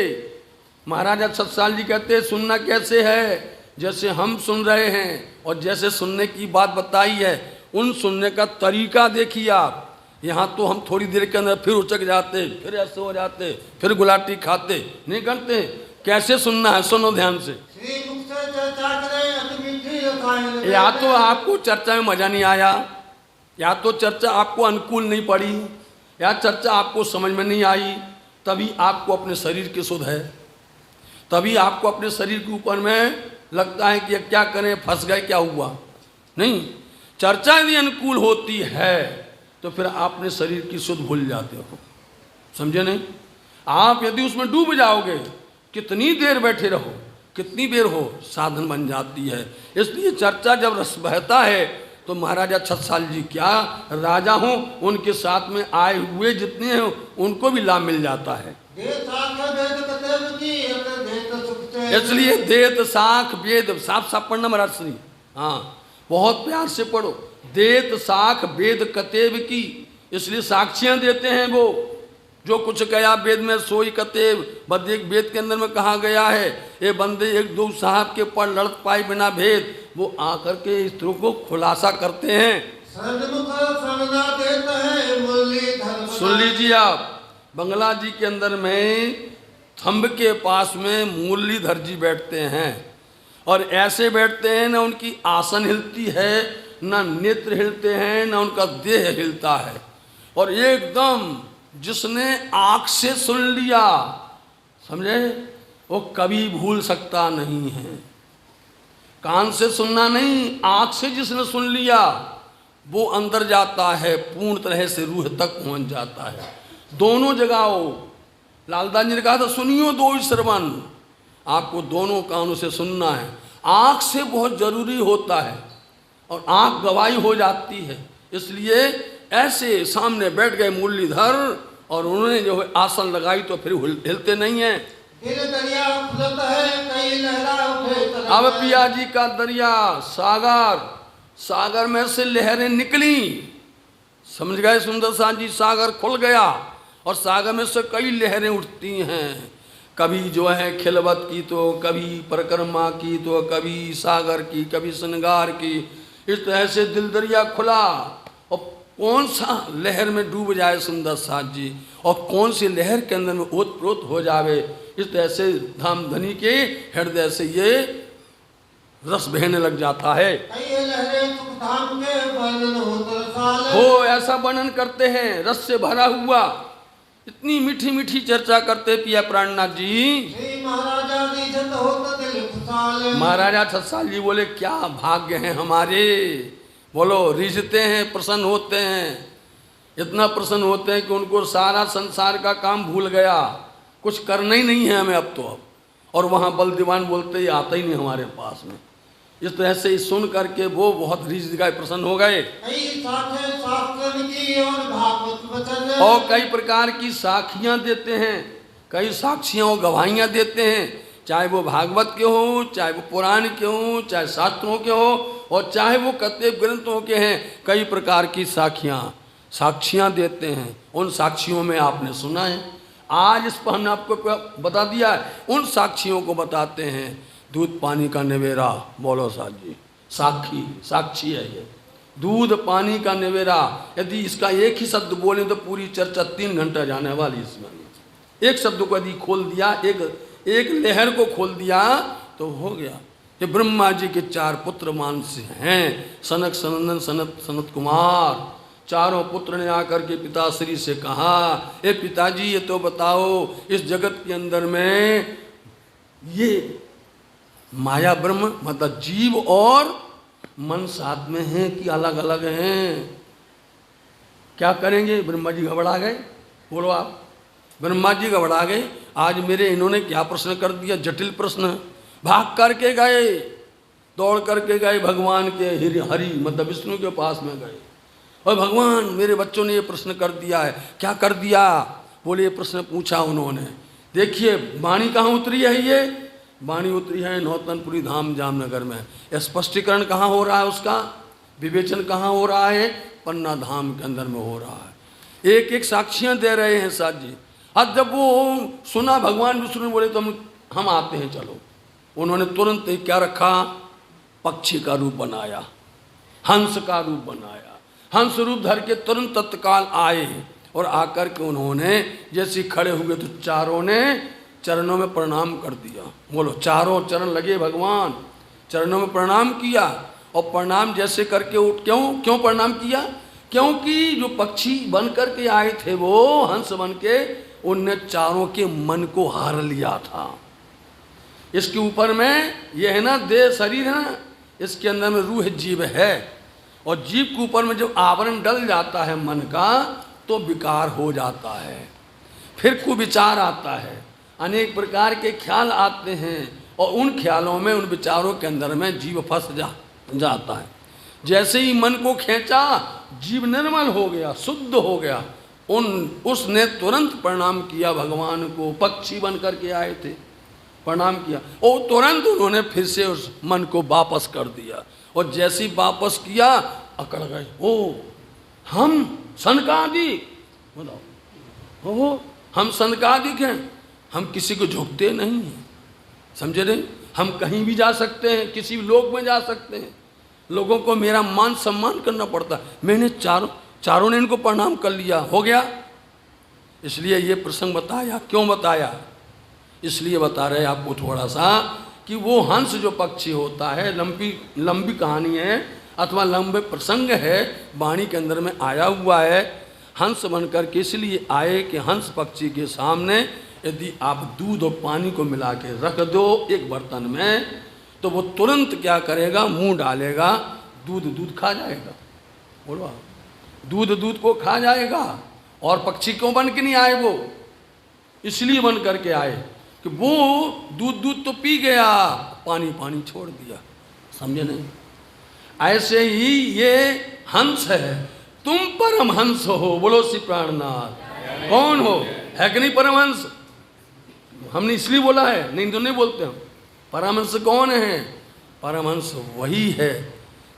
महाराजा छत्रसाल जी कहते हैं सुनना कैसे है? जैसे हम सुन रहे हैं और जैसे सुनने की बात बताई है, उन सुनने का तरीका देखिए आप। यहाँ तो हम थोड़ी देर के अंदर फिर उचक जाते, फिर ऐसे हो जाते, फिर गुलाटी खाते, नहीं करते। कैसे सुनना है, सुनो ध्यान से। श्री मुख से चर्चा करे अति मीठी रसायन। या तो आपको चर्चा में मजा नहीं आया, या तो चर्चा आपको अनुकूल नहीं पड़ी, या चर्चा आपको समझ में नहीं आई, तभी आपको अपने शरीर की सुध है, तभी आपको अपने शरीर के ऊपर में लगता है कि क्या करें, फंस गए, क्या हुआ। नहीं, चर्चा यदि अनुकूल होती है तो फिर आप अपने शरीर की सुध भूल जाते हो, समझे नहीं? आप यदि उसमें डूब जाओगे, कितनी देर बैठे रहो, कितनी देर हो, साधन बन जाती है। इसलिए चर्चा जब रस बहता है तो महाराजा छत्रसाल जी क्या राजा हों, उनके साथ में आए हुए जितने हैं उनको भी लाभ मिल जाता है। इसलिए देत साख वेद, साफ साफ पढ़ना महाराज श्री, हाँ बहुत प्यार से पढ़ो। देत साख वेद कतेब की, इसलिए साक्षियां देते हैं वो, जो कुछ गया वेद में सोई कतेब। बद एक वेद के अंदर में कहा गया है, ये बंदे एक दो साहब के पर लड़त पाए बिना भेद, वो आकर के स्त्रों को खुलासा करते हैं। सुन लीजिए आप, बंगला जी के अंदर में थंब के पास में मुरलीधर जी बैठते हैं, और ऐसे बैठते हैं, न उनकी आसन हिलती है, न नेत्र हिलते हैं, न उनका देह हिलता है, और एकदम जिसने आँख से सुन लिया, समझे, वो कभी भूल सकता नहीं है। कान से सुनना नहीं, आँख से जिसने सुन लिया वो अंदर जाता है, पूर्ण तरह से रूह तक पहुँच जाता है। दोनों जगाओ, लालदास जी ने कहा था सुनियो दो श्रवण, आपको दोनों कानों से सुनना है। आँख से बहुत जरूरी होता है, और आँख गवाही हो जाती है। इसलिए ऐसे सामने बैठ गए मुरलीधर, और उन्होंने जो है आसन लगाई तो फिर हिलते नहीं हैं। अब पिया जी का दरिया सागर, सागर में से लहरें निकली, समझ गए सुंदर सा जी, सागर खुल गया और सागर में से कई लहरें उठती हैं, कभी जो है खिलवत की, तो कभी परिक्रमा की, तो कभी सागर की, कभी श्रृंगार की। इस तरह से दिल दरिया खुला, और कौन सा लहर में डूब जाए सुंदर साथ जी, और कौन सी लहर के अंदर में ओतप्रोत हो जावे। इस तरह से धाम धनी के हृदय से ये रस बहने लग जाता है। हो ऐसा वर्णन करते हैं, रस से भरा हुआ, इतनी मीठी मीठी चर्चा करते पिया प्राणनाथ जी। महाराजा छत्रसाल जी बोले क्या भाग्य हैं हमारे, बोलो रिझते हैं, प्रसन्न होते हैं, इतना प्रसन्न होते हैं कि उनको सारा संसार का काम भूल गया, कुछ करना ही नहीं है हमें अब तो। और वहाँ बलदीवान बोलते ही आता ही नहीं हमारे पास में। इस तरह से सुन करके वो बहुत रिझ गए, प्रसन्न हो गए। और कई प्रकार की साखियाँ देते हैं, कई साक्षियाँ और गवाहियाँ देते हैं, चाहे वो भागवत के हो, चाहे वो पुराण के हो, चाहे शास्त्रों के हो, और चाहे वो कतेब ग्रंथों के हैं। कई प्रकार की साक्षियाँ देते हैं। उन साक्षियों में आपने सुना है, आज इस पर हमने आपको बता दिया है, उन साक्षियों को बताते हैं। दूध पानी का निवेरा, बोलो साहब जी, साक्षी है ये, दूध पानी का निवेरा। यदि इसका एक ही शब्द बोलें तो पूरी चर्चा 3 घंटा जाने वाली इसमें। एक शब्द को यदि खोल दिया, एक लहर को खोल दिया तो हो गया। ये ब्रह्मा जी के 4 पुत्र मानस हैं, सनक सनंदन सनत कुमार। चारों पुत्र ने आकर के पिताश्री से कहा, ए पिताजी ये तो बताओ, इस जगत के अंदर में ये माया ब्रह्म मतलब जीव और मन साथ में हैं कि अलग अलग हैं, क्या करेंगे? ब्रह्मा जी घबरा गए। बोलो आप, ब्रह्मा जी घबरा गए। आज मेरे इन्होंने क्या प्रश्न कर दिया, जटिल प्रश्न। भाग करके गए, दौड़ करके गए भगवान के हरि मतलब विष्णु के पास में गए, और भगवान मेरे बच्चों ने ये प्रश्न कर दिया है। क्या कर दिया? बोले ये प्रश्न पूछा उन्होंने। देखिए वाणी कहाँ उतरी है, ये वाणी उतरी है नौतनपुरी धाम जामनगर में। स्पष्टीकरण कहाँ हो रहा है उसका, विवेचन कहाँ हो रहा है, पन्ना धाम के अंदर में हो रहा है। एक एक साक्षियाँ दे रहे हैं साथ जी। अब जब वो सुना भगवान विष्णु ने बोले तो हम आते हैं चलो, उन्होंने तुरंत ही क्या रखा, पक्षी का रूप बनाया, हंस का रूप बनाया, हंस रूप धर के तुरंत तत्काल आए और आकर के उन्होंने जैसे खड़े हुए तो चारों ने चरणों में प्रणाम कर दिया। बोलो, चारों चरण लगे भगवान, चरणों में प्रणाम किया। और प्रणाम जैसे करके उठ, क्यों प्रणाम किया, क्योंकि जो पक्षी बन करके आए थे वो हंस बन के, उनने चारों के मन को हार लिया था। इसके ऊपर में ये है ना देह शरीर है ना, इसके अंदर में रूह जीव है, और जीव के ऊपर में जब आवरण डल जाता है मन का तो विकार हो जाता है, फिर कुविचार आता है, अनेक प्रकार के ख्याल आते हैं, और उन ख्यालों में उन विचारों के अंदर में जीव फंस जाता है। जैसे ही मन को खींचा जीव निर्मल हो गया, शुद्ध हो गया, उसने तुरंत प्रणाम किया भगवान को। पक्षी बन करके आए थे, प्रणाम किया और तुरंत उन्होंने फिर से उस मन को वापस कर दिया। और जैसे ही वापस किया अकड़ गए, ओ हम सनकादिक, बताओ ओ हम सनकादिक हैं, हम किसी को झुकते नहीं हैं, समझे नहीं, हम कहीं भी जा सकते हैं, किसी भी लोक में जा सकते हैं, लोगों को मेरा मान सम्मान करना पड़ता है। मैंने चारों ने इनको प्रणाम कर लिया, हो गया। इसलिए ये प्रसंग बताया, क्यों बताया, इसलिए बता रहे आपको थोड़ा सा कि वो हंस जो पक्षी होता है, लंबी कहानी है अथवा लंबे प्रसंग है, वाणी के अंदर में आया हुआ है। हंस बनकर के इसलिए आए कि हंस पक्षी के सामने यदि आप दूध और पानी को मिला के रख दो एक बर्तन में, तो वो तुरंत क्या करेगा, मुंह डालेगा, दूध खा जाएगा। बोलो, दूध को खा जाएगा। और पक्षी क्यों बन के नहीं आए वो, इसलिए बन करके आए कि वो दूध तो पी गया, पानी छोड़ दिया, समझे नहीं। ऐसे ही ये हंस है, तुम परम हंस हो। बोलो श्री प्राणनाथ। कौन हो, है कि नहीं परमहंस, हमने इसलिए बोला है, नहीं तो नहीं बोलते हम। परमहंस कौन है, परमहंस वही है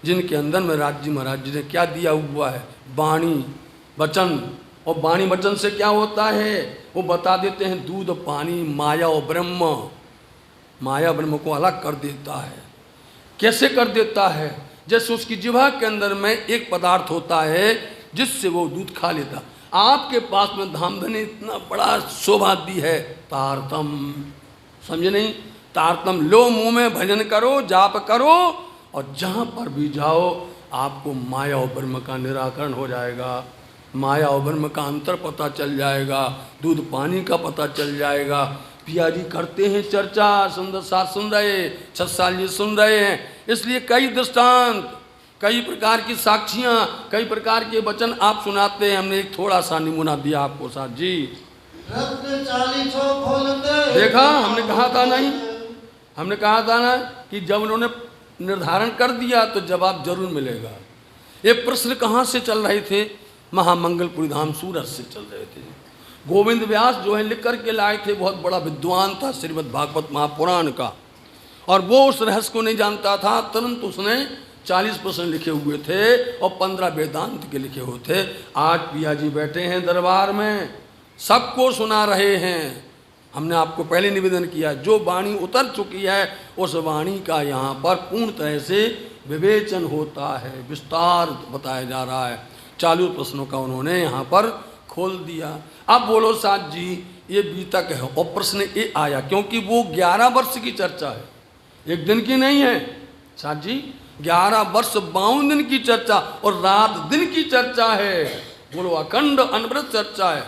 जिनके अंदर में राज्य महाराज जी ने क्या दिया हुआ है, वाणी वचन। और वाणी वचन से क्या होता है, वो बता देते हैं दूध पानी माया और ब्रह्म। माया ब्रह्म को अलग कर देता है। कैसे कर देता है, जैसे उसकी जिह्वा के अंदर में एक पदार्थ होता है जिससे वो दूध खा लेता। आपके पास में धामधनी इतना बड़ा शोभा दी है, तारतम, समझे नहीं, तारतम लो, मुंह में भजन करो, जाप करो, और जहाँ पर भी जाओ आपको माया और ब्रह्म का निराकरण हो जाएगा, माया और ब्रह्म का अंतर पता चल जाएगा, दूध पानी का पता चल जाएगा। पिया जी करते हैं चर्चा, सुंदर साथ सुन रहे, 6 साल जी सुन रहे हैं, इसलिए कई दृष्टांत, कई प्रकार की साक्षियाँ, कई प्रकार के वचन आप सुनाते हैं। हमने एक थोड़ा सा नमूना दिया आपको साथ जी। देखा, हमने कहा था नहीं, हमने कहा था ना कि जब उन्होंने निर्धारण कर दिया तो जवाब जरूर मिलेगा। ये प्रश्न कहाँ से चल रहे थे, महामंगलपुरी धाम सूरत से चल रहे थे। गोविंद व्यास जो है लिख कर के लाए थे, बहुत बड़ा विद्वान था श्रीमद् भागवत महापुराण का, और वो उस रहस्य को नहीं जानता था। तुरंत उसने 40 प्रश्न लिखे हुए थे और 15 वेदांत के लिखे हुए थे। आज पिया जी बैठे हैं दरबार में, सबको सुना रहे हैं। हमने आपको पहले निवेदन किया, जो वाणी उतर चुकी है उस वाणी का यहाँ पर पूर्ण तरह से विवेचन होता है, विस्तार बताया जा रहा है। 40 प्रश्नों का उन्होंने यहाँ पर खोल दिया। अब बोलो साथ जी, ये बीतक है। और प्रश्न ये आया क्योंकि वो 11 वर्ष की चर्चा है, एक दिन की नहीं है साथ जी। 11 वर्ष 52 दिन की चर्चा और रात दिन की चर्चा है। बोलो, अखंड अनवरत चर्चा है।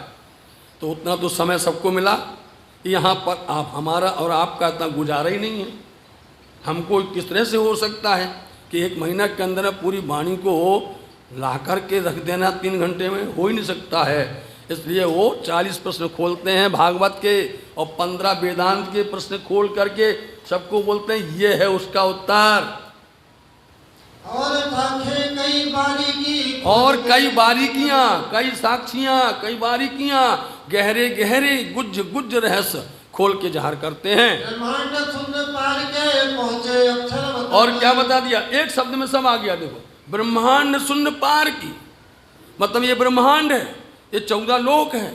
तो उतना तो समय सबको मिला। यहाँ पर आप हमारा और आपका इतना गुजारा ही नहीं है। हमको किस तरह से हो सकता है कि 1 महीना के अंदर पूरी वाणी को ला कर के रख देना 3 घंटे में, हो ही नहीं सकता है। इसलिए वो 40 प्रश्न खोलते हैं भागवत के और 15 वेदांत के प्रश्न खोल करके सबको बोलते हैं ये है उसका उत्तर। और कई बारीकियां, कई साक्षियां, कई बारीकियां, गहरे गहरे गुज्ज रहस्य खोल के जाहिर करते हैं। पहुँचे अक्षर बता और क्या बता दिया, एक शब्द में सब आ गया। देखो, ब्रह्मांड शून्य पार की, मतलब ये ब्रह्मांड है, ये 14 लोक है।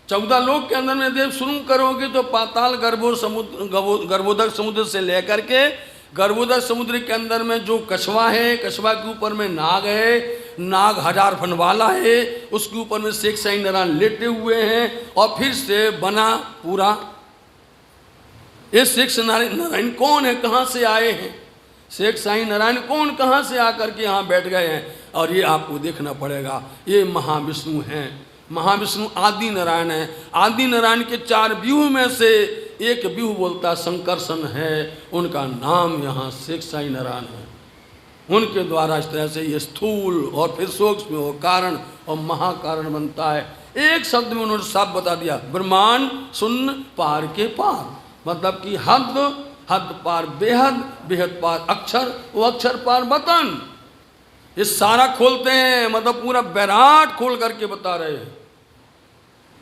14 लोक के अंदर में देव शुरू करोगे तो पाताल गर्भोदक समुद्र से लेकर के गर्भोदक समुद्र के अंदर में जो कछवा है, कछवा के ऊपर में नाग है, नाग 1000 फन वाला है, उसके ऊपर में शेख साईं नारायण लेटे हुए हैं, और फिर से बना पूरा। ये शेख साईं नारायण कौन है, कहाँ से आए हैं? शेख साईं नारायण कौन, कहाँ से आकर के यहाँ बैठ गए हैं? और ये आपको देखना पड़ेगा, ये महाविष्णु हैं। महाविष्णु आदि नारायण है। आदि नारायण के 4 व्यूह में से एक व्यूह बोलता संकर्षण है, उनका नाम यहाँ शेख साईं नारायण है। उनके द्वारा इस तरह से ये स्थूल और फिर सूक्ष्म और कारण और महाकारण बनता है। एक शब्द में उन्होंने साफ बता दिया, ब्रह्मांड शून्य पार के पार, मतलब कि हद, हद पार बेहद, बेहद पार अक्षर, वो अक्षर पार वतन। ये सारा खोलते हैं, मतलब पूरा बैराट खोल करके बता रहे हैं,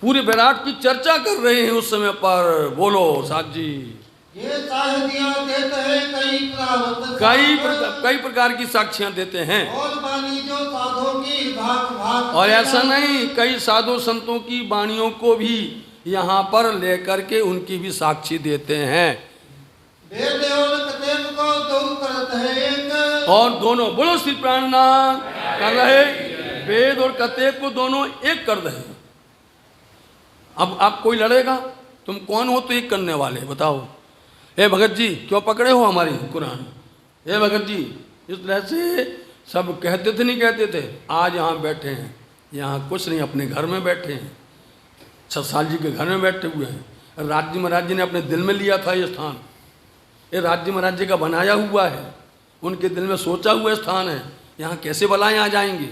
पूरे बैराट की चर्चा कर रहे हैं उस समय पर। बोलो साथ जी। ये साहिदियाँ देते हैं कई प्रकार की साक्ष्यां देते हैं, और वाणी जो साधुओं की भांत भांत। और ऐसा नहीं, कई साधु संतों की वाणियों को भी यहाँ पर लेकर के उनकी भी साक्षी देते हैं। वेद और कतेब को दो करत है एक, और दोनों, बोलो श्री प्राणनाथ कर रहे, वेद और कतेब को दोनों एक कर रहे। अब आप कोई लड़ेगा, तुम कौन हो तो एक करने वाले, बताओ। हे भगत जी क्यों पकड़े हो हमारी कुरान? हे भगत जी, इस तरह से सब कहते थे, नहीं कहते थे? आज यहाँ बैठे हैं, यहाँ कुछ नहीं, अपने घर में बैठे हैं, 6 साल जी के घर में बैठे हुए हैं। राज्य महाराज जी ने अपने दिल में लिया था ये स्थान, ये राज्य महाराज जी का बनाया हुआ है, उनके दिल में सोचा हुआ स्थान है। यहाँ कैसे बलाएँ आ जाएंगी,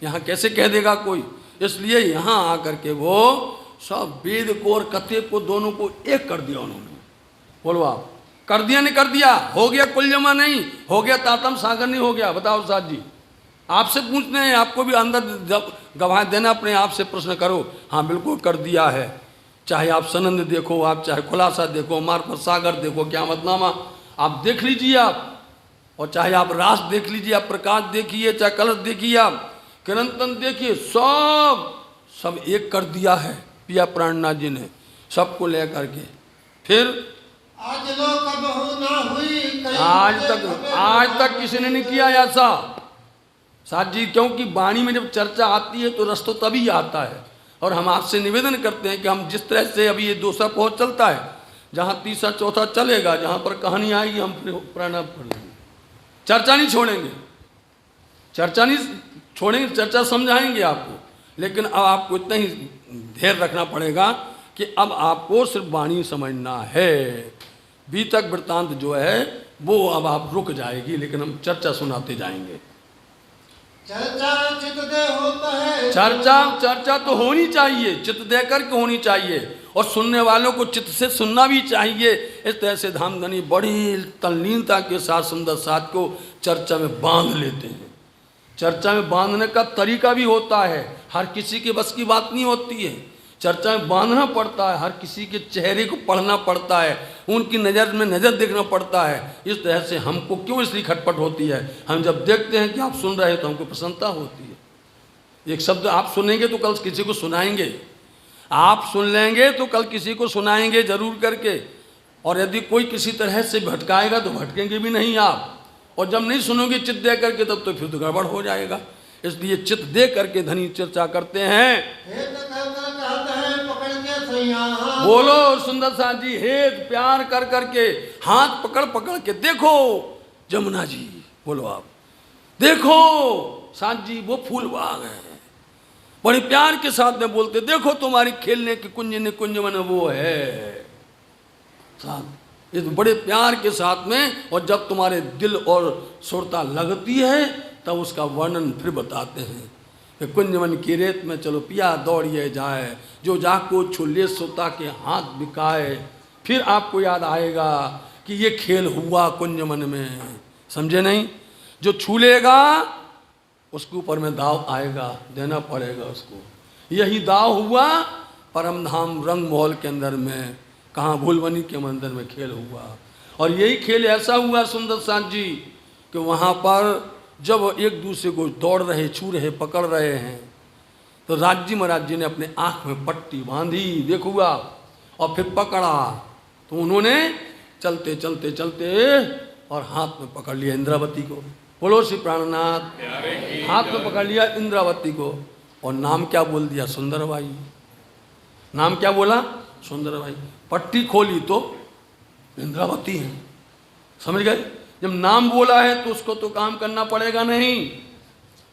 यहाँ कैसे कह देगा कोई? इसलिए यहाँ आकर के वो सब वेद को और कतेब को दोनों को एक कर दिया उन्होंने। बोलो आप, कर दिया नहीं कर दिया? हो गया कुल जमा नहीं हो गया, तातम सागर नहीं हो गया? बताओ साथ जी, आपसे पूछते हैं, आपको भी अंदर जब गवाह देना, अपने आप से प्रश्न करो। हाँ बिल्कुल कर दिया है। चाहे आप सनंद देखो, आप चाहे खुलासा देखो, मार्फत सागर देखो, क़यामतनामा आप देख लीजिए आप, और चाहे आप रास देख लीजिए, आप प्रकाश देखिए, चाहे कलश देखिए, आप किरंतन देखिए, सब एक कर दिया है पिया प्राणनाथ जी ने, सबको ले करके। फिर आज लो कबहू ना हुई, आज तक किसी ने नहीं किया ऐसा साथ जी, क्योंकि वाणी में जब चर्चा आती है तो रस तो तभी आता है। और हम आपसे निवेदन करते हैं कि हम जिस तरह से अभी ये दूसरा पहुँच चलता है, जहाँ तीसरा चौथा चलेगा, जहाँ पर कहानी आएगी हम प्राणायाम कर लेंगे, चर्चा नहीं छोड़ेंगे, चर्चा नहीं छोड़ेंगे, चर्चा समझाएंगे आपको। लेकिन अब आपको इतना ही ध्यान रखना पड़ेगा कि अब आपको सिर्फ वाणी समझना है। बीतक वृत्तांत जो है वो अब आप रुक जाएगी, लेकिन हम चर्चा सुनाते जाएंगे। चर्चा चित्त दे होता है, चर्चा तो होनी चाहिए, चित्त दे करके होनी चाहिए, और सुनने वालों को चित्त से सुनना भी चाहिए। इस तरह से धामधनी बड़ी तल्लीनता के साथ सुंदर साथ को चर्चा में बांध लेते हैं। चर्चा में बांधने का तरीका भी होता है, हर किसी के बस की बात नहीं होती है। चर्चा में बांधना पड़ता है, हर किसी के चेहरे को पढ़ना पड़ता है, उनकी नज़र में नज़र देखना पड़ता है। इस तरह से हमको क्यों इसलिए खटपट होती है, हम जब देखते हैं कि आप सुन रहे हैं तो हमको प्रसन्नता होती है। एक शब्द आप सुनेंगे तो कल किसी को सुनाएंगे, आप सुन लेंगे तो कल किसी को सुनाएंगे जरूर करके। और यदि कोई किसी तरह से भटकाएगा तो भटकेंगे भी नहीं आप, और जब नहीं सुनोगे चित्त दे करके तब तो फिर तो गड़बड़ हो जाएगा। इसलिए चित्त दे करके धनी चर्चा करते हैं। बोलो सुंदर साथ जी, हेत प्यार कर करके, हाथ पकड़ पकड़ के देखो जमुना जी, बोलो आप देखो साथ जी वो फूल बाग है, बड़े प्यार के साथ में बोलते, देखो तुम्हारी खेलने की कुंज निकुंज मन वो है साथ, ये तो बड़े प्यार के साथ में। और जब तुम्हारे दिल और सुरता लगती है तब उसका वर्णन फिर बताते हैं कि कुंजवन की रेत में चलो पिया दौड़िए जाए, जो जाको छुले सोता के हाथ बिकाए। फिर आपको याद आएगा कि ये खेल हुआ कुंजवन में, समझे नहीं? जो छूलेगा उसके ऊपर में दाव आएगा, देना पड़ेगा उसको। यही दाव हुआ परमधाम रंग महल के अंदर में, कहाँ भूलवनी के मंदिर में खेल हुआ। और यही खेल ऐसा हुआ सुंदर साथ जी कि वहाँ पर जब एक दूसरे को दौड़ रहे, छू रहे, पकड़ रहे हैं, तो राज्य महाराज जी ने अपने आँख में पट्टी बांधी, देखूगा, और फिर पकड़ा। तो उन्होंने चलते चलते चलते और हाथ में पकड़ लिया इंद्रावती को। बोलो श्री प्राणनाथ, हाथ में पकड़ लिया इंद्रावती को और नाम क्या बोल दिया? सुंदरबाई। नाम क्या बोला? सुंदरबाई। पट्टी खोली तो इंद्रावती है। समझ गए? जब नाम बोला है तो उसको तो काम करना पड़ेगा नहीं,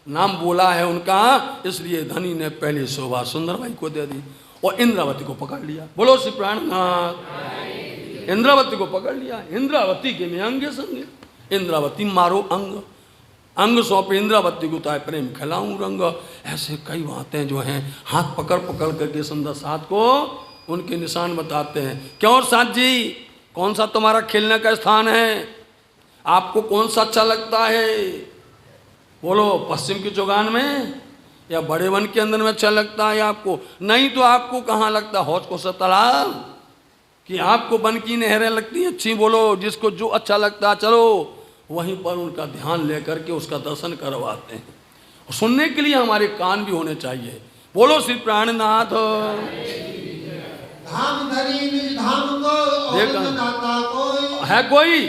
नाम बोला है उनका, इसलिए धनी ने पहली शोभा सुंदरबाई को दे दी और इंद्रावती को पकड़ लिया। बोलो श्री प्राणनाथ। इंद्रावती को पकड़ लिया। इंद्रावती के में अंगे संगे, इंद्रावती मारो अंग, अंग सौंपे इंद्रावती को ताए प्रेम खिलाऊं रंग। ऐसे कई बातें जो हैं हाथ पकड़ पकड़ करके सुंदर साथ को उनके निशान बताते हैं। क्यों साथ जी, कौन सा तुम्हारा खेलने का स्थान है? आपको कौन सा अच्छा लगता है? बोलो, पश्चिम की चौगान में या बड़े वन के अंदर में अच्छा लगता है आपको? नहीं तो आपको कहाँ लगता? हौज को तालाब कि आपको वन की नहरें लगती हैं अच्छी? बोलो, जिसको जो अच्छा लगता है चलो वहीं पर उनका ध्यान लेकर के उसका दर्शन करवाते हैं। और सुनने के लिए हमारे कान भी होने चाहिए। बोलो श्री प्राणनाथ। धाम धनी निज धाम को और न दाता कोई। है कोई?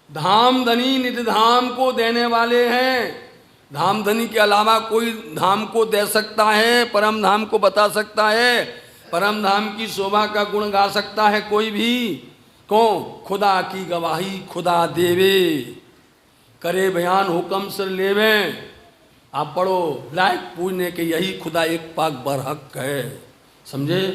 धाम धनी निज धाम को देने वाले हैं। धाम धनी के अलावा कोई धाम को दे सकता है, परम धाम को बता सकता है, परम धाम की शोभा का गुण गा सकता है कोई भी? कौन? खुदा की गवाही खुदा देवे, करे बयान हुक्म सिर लेवे। आप पढ़ो, लायक पूजने के यही खुदा एक पाक बरहक है। समझे?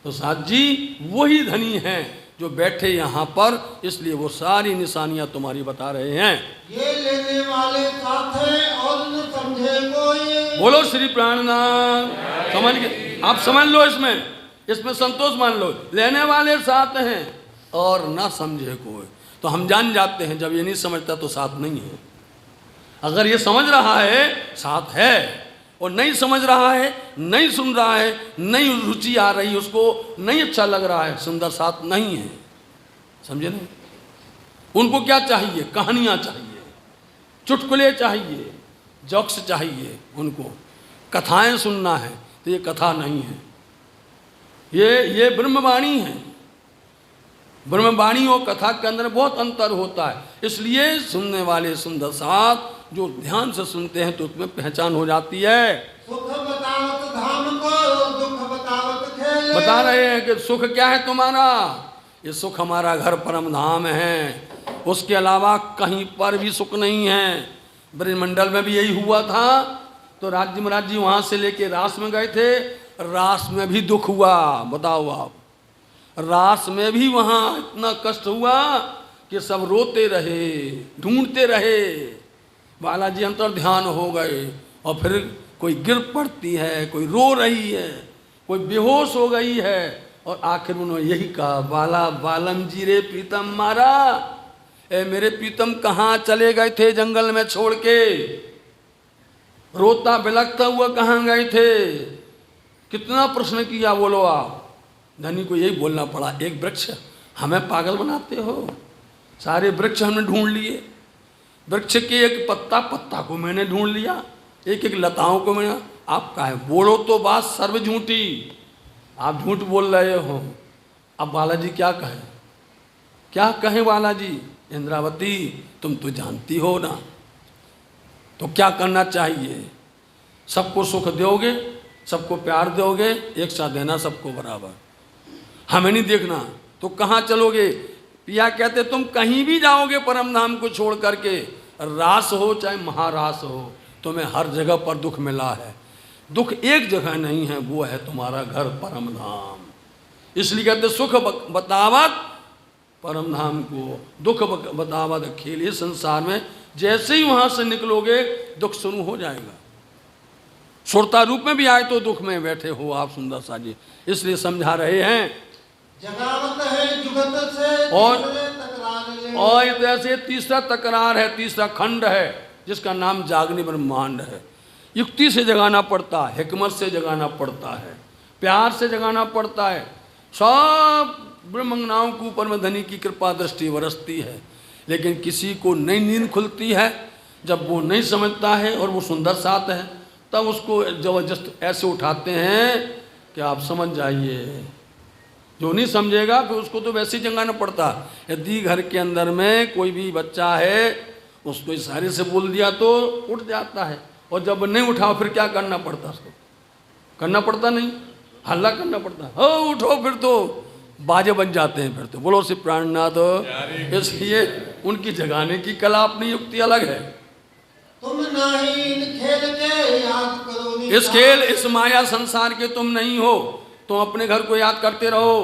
तो साथ जी वही धनी हैं जो बैठे यहाँ पर, इसलिए वो सारी निशानियाँ तुम्हारी बता रहे हैं। ये लेने वाले साथ हैं और न समझे कोई। बोलो श्री प्राणनाथ। समझ गए? आप समझ लो, इसमें संतोष मान लो। लेने वाले साथ हैं और ना समझे कोई। तो हम जान जाते हैं जब ये नहीं समझता तो साथ नहीं है। अगर ये समझ रहा है साथ है, और नहीं समझ रहा है, नहीं सुन रहा है, नहीं रुचि आ रही उसको, नहीं अच्छा लग रहा है, सुंदर साथ नहीं है। समझे नहीं? उनको क्या चाहिए? कहानियाँ चाहिए, चुटकुले चाहिए, जोक्स चाहिए, उनको कथाएं सुनना है। तो ये कथा नहीं है, ये ब्रह्मवाणी है। ब्रह्मवाणी और कथा के अंदर बहुत अंतर होता है। इसलिए सुनने वाले सुंदर साथ जो ध्यान से सुनते हैं तो उसमें पहचान हो जाती है। सुख बतावत धाम को, दुख बतावत खेल। बता रहे हैं कि सुख क्या है तुम्हारा? ये सुख हमारा घर परम धाम है, उसके अलावा कहीं पर भी सुख नहीं है। ब्रजमंडल में भी यही हुआ था। तो राज्य महाराज जी वहाँ से लेके रास में गए थे, रास में भी दुख हुआ। बताओ आप, रास में भी वहाँ इतना कष्ट हुआ कि सब रोते रहे, ढूंढते रहे। बालाजी अंतर ध्यान हो गए और फिर कोई गिर पड़ती है, कोई रो रही है, कोई बेहोश हो गई है, और आखिर उन्होंने यही कहा, बाला बालम जी रे प्रीतम मारा। ए मेरे प्रीतम कहाँ चले गए थे जंगल में छोड़ के? रोता बिलखता हुआ कहाँ गए थे? कितना प्रश्न किया? बोलो आप। धनी को यही बोलना पड़ा, एक वृक्ष हमें पागल बनाते हो? सारे वृक्ष हमने ढूंढ लिए, वृक्ष के एक पत्ता को मैंने ढूंढ लिया, एक एक लताओं को मैंने। आप काहे? बोलो तो बात सर्व झूठी, आप झूठ बोल रहे हो। अब बालाजी क्या कहें? क्या कहें बालाजी? इंद्रावती तुम तो जानती हो ना, तो क्या करना चाहिए? सबको सुख दोगे, सबको प्यार दोगे, एक साथ देना सबको बराबर, हमें नहीं देखना। तो कहाँ चलोगे? पिया कहते तुम कहीं भी जाओगे परम धाम को छोड़ करके, रास हो चाहे महारास हो, तुम्हें हर जगह पर दुख मिला है। दुख एक जगह नहीं है, वो है तुम्हारा घर परम धाम। इसलिए कहते सुख बतावत परम धाम को, दुख बतावत खेल। इस संसार में जैसे ही वहाँ से निकलोगे दुख शुरू हो जाएगा। सुरता रूप में भी आए तो दुख में बैठे हो आप सुंदर सा जी। इसलिए समझा रहे हैं जगावत है जुगत से और ऐसे तीसरा तकरार है, तीसरा खंड है जिसका नाम जागनी ब्रह्मांड है। युक्ति से जगाना पड़ता है, हिकमत से जगाना पड़ता है, प्यार से जगाना पड़ता है। सब ब्रह्मज्ञाओं के ऊपर में धनी की कृपा दृष्टि बरसती है, लेकिन किसी को नई नींद खुलती है जब वो नहीं समझता है और वो सुंदर साथ है, तब उसको जबरदस्त ऐसे उठाते हैं कि आप समझ जाइए। जो नहीं समझेगा फिर उसको तो वैसे ही जंगाना पड़ता। यदि घर के अंदर में कोई भी बच्चा है उसको इशारे से बोल दिया तो उठ जाता है, और जब नहीं उठाओ फिर क्या करना पड़ता, उसको करना पड़ता नहीं, हल्ला करना पड़ता, हो उठो, फिर तो बाजे बन जाते हैं। फिर तो बोलो श्री प्राणनाथ। इसलिए उनकी जगाने की कला अपनी युक्ति अलग है। तुम नहीं इन खेल के याद करो इस खेल इस माया संसार के तुम नहीं हो, तुम अपने घर को याद करते रहो।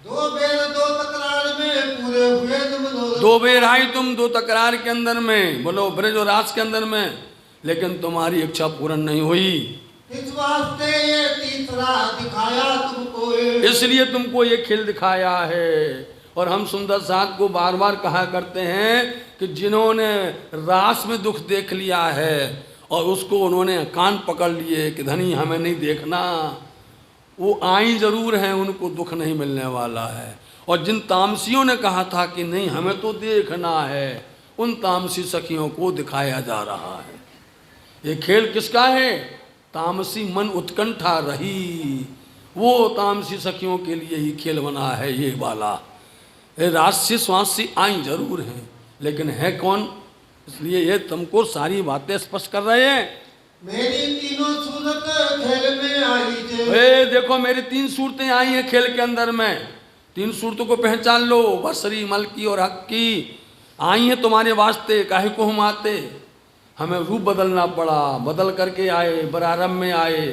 दो बेर दो तकरार में पूरे हुए तुम दो बेर आई तुम दो तकरार के अंदर में, बोलो ब्रज और राज के अंदर में, लेकिन तुम्हारी इच्छा पूर्ण नहीं हुई। इस वास्ते ये तीसरा दिखाया तुमको, इसलिए तुमको ये खेल दिखाया है। और हम सुंदर साथ को बार बार कहा करते हैं कि जिन्होंने रास में दुख देख लिया है और उसको उन्होंने कान पकड़ लिए कि धनी हमें नहीं देखना, वो आई जरूर हैं, उनको दुख नहीं मिलने वाला है। और जिन तामसियों ने कहा था कि नहीं हमें तो देखना है, उन तामसी सखियों को दिखाया जा रहा है। ये खेल किसका है? तामसी मन उत्कंठा रही, वो तामसी सखियों के लिए ही खेल बना है ये वाला। ये राजसी स्वासी आई जरूर हैं, लेकिन है कौन? इसलिए ये तुमको सारी बातें स्पष्ट कर रहे हैं। मेरी तीनों सूरत खेल में आई ए देखो मेरी तीन सूरतें आई हैं खेल के अंदर में। तीन सूरतों को पहचान लो, बसरी, मलकी और हक की आई हैं तुम्हारे वास्ते। काहे को हम आते, हमें रूप बदलना पड़ा, बदल करके आए, बरारम में आए,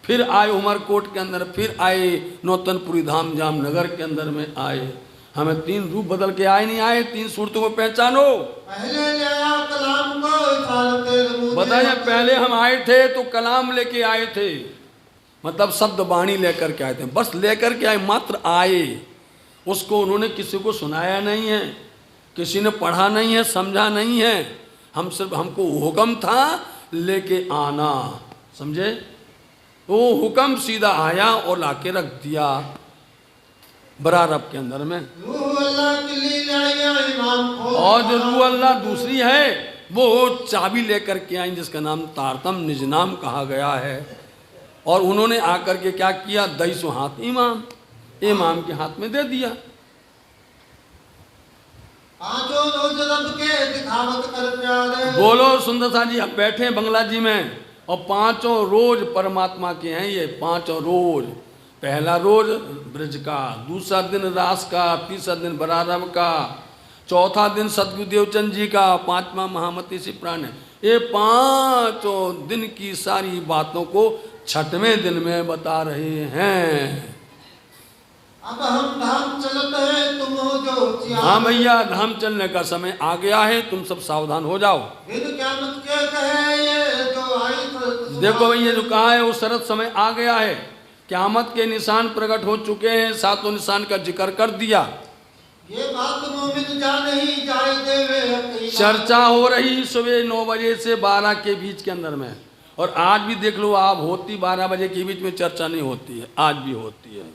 फिर आए उमरकोट के अंदर, फिर आए नौतनपुरी धाम जामनगर के अंदर में आए। हमें तीन रूप बदल के आए नहीं आए, तीन सूरतों को पहचानो। पहले ले आया कलाम को इशारते बताइए, पहले हम आए थे तो कलाम लेके आए थे, मतलब शब्द वाणी लेकर के आए थे, बस लेकर के आए, मात्र आए। उसको उन्होंने किसी को सुनाया नहीं है, किसी ने पढ़ा नहीं है, समझा नहीं है। हम सिर्फ हमको हुक्म था लेके आना, समझे? वो हुक्म सीधा आया और लाके रख दिया बरारब के अंदर में। रूह अल्लाह की लीला इमाम खोल, और जो रूह अल्लाह दूसरी है वो चाबी लेकर के आई, जिसका नाम तारतम निज नाम कहा गया है। और उन्होंने आकर के क्या किया, 200 हाथ इमाम के हाथ में दे दिया। पांचों रोज रब के दिखावत कर प्यारे। बोलो सुंदर सा जी, अब बैठे हैं बंगला जी में और पांचों रोज परमात्मा के हैं ये पांचों रोज। पहला रोज ब्रज का, दूसरा दिन रास का, तीसरा दिन बरारब का, चौथा दिन सतगुरु देवचंद जी का, पांचवा महामती श्री प्राण है। ये पांचों दिन की सारी बातों को छठवें दिन में बता रहे हैं। अब हम धाम चलते हैं, तुम हो जो हाँ भैया, धाम चलने का समय आ गया है, तुम सब सावधान हो जाओ। फिर क्या मत के कहे ये जो आई। देखो भैया, जो कहा है वो शरत समय आ गया है, क़यामत के निशान प्रकट हो चुके हैं, सातों निशान का जिक्र कर दिया। ये बात मोमिन जाने ही जाए देवे। चर्चा हो रही सुबह 9 बजे से 12 के बीच के अंदर में, और आज भी देख लो आप, होती 12 बजे के बीच में चर्चा नहीं होती है, आज भी होती है।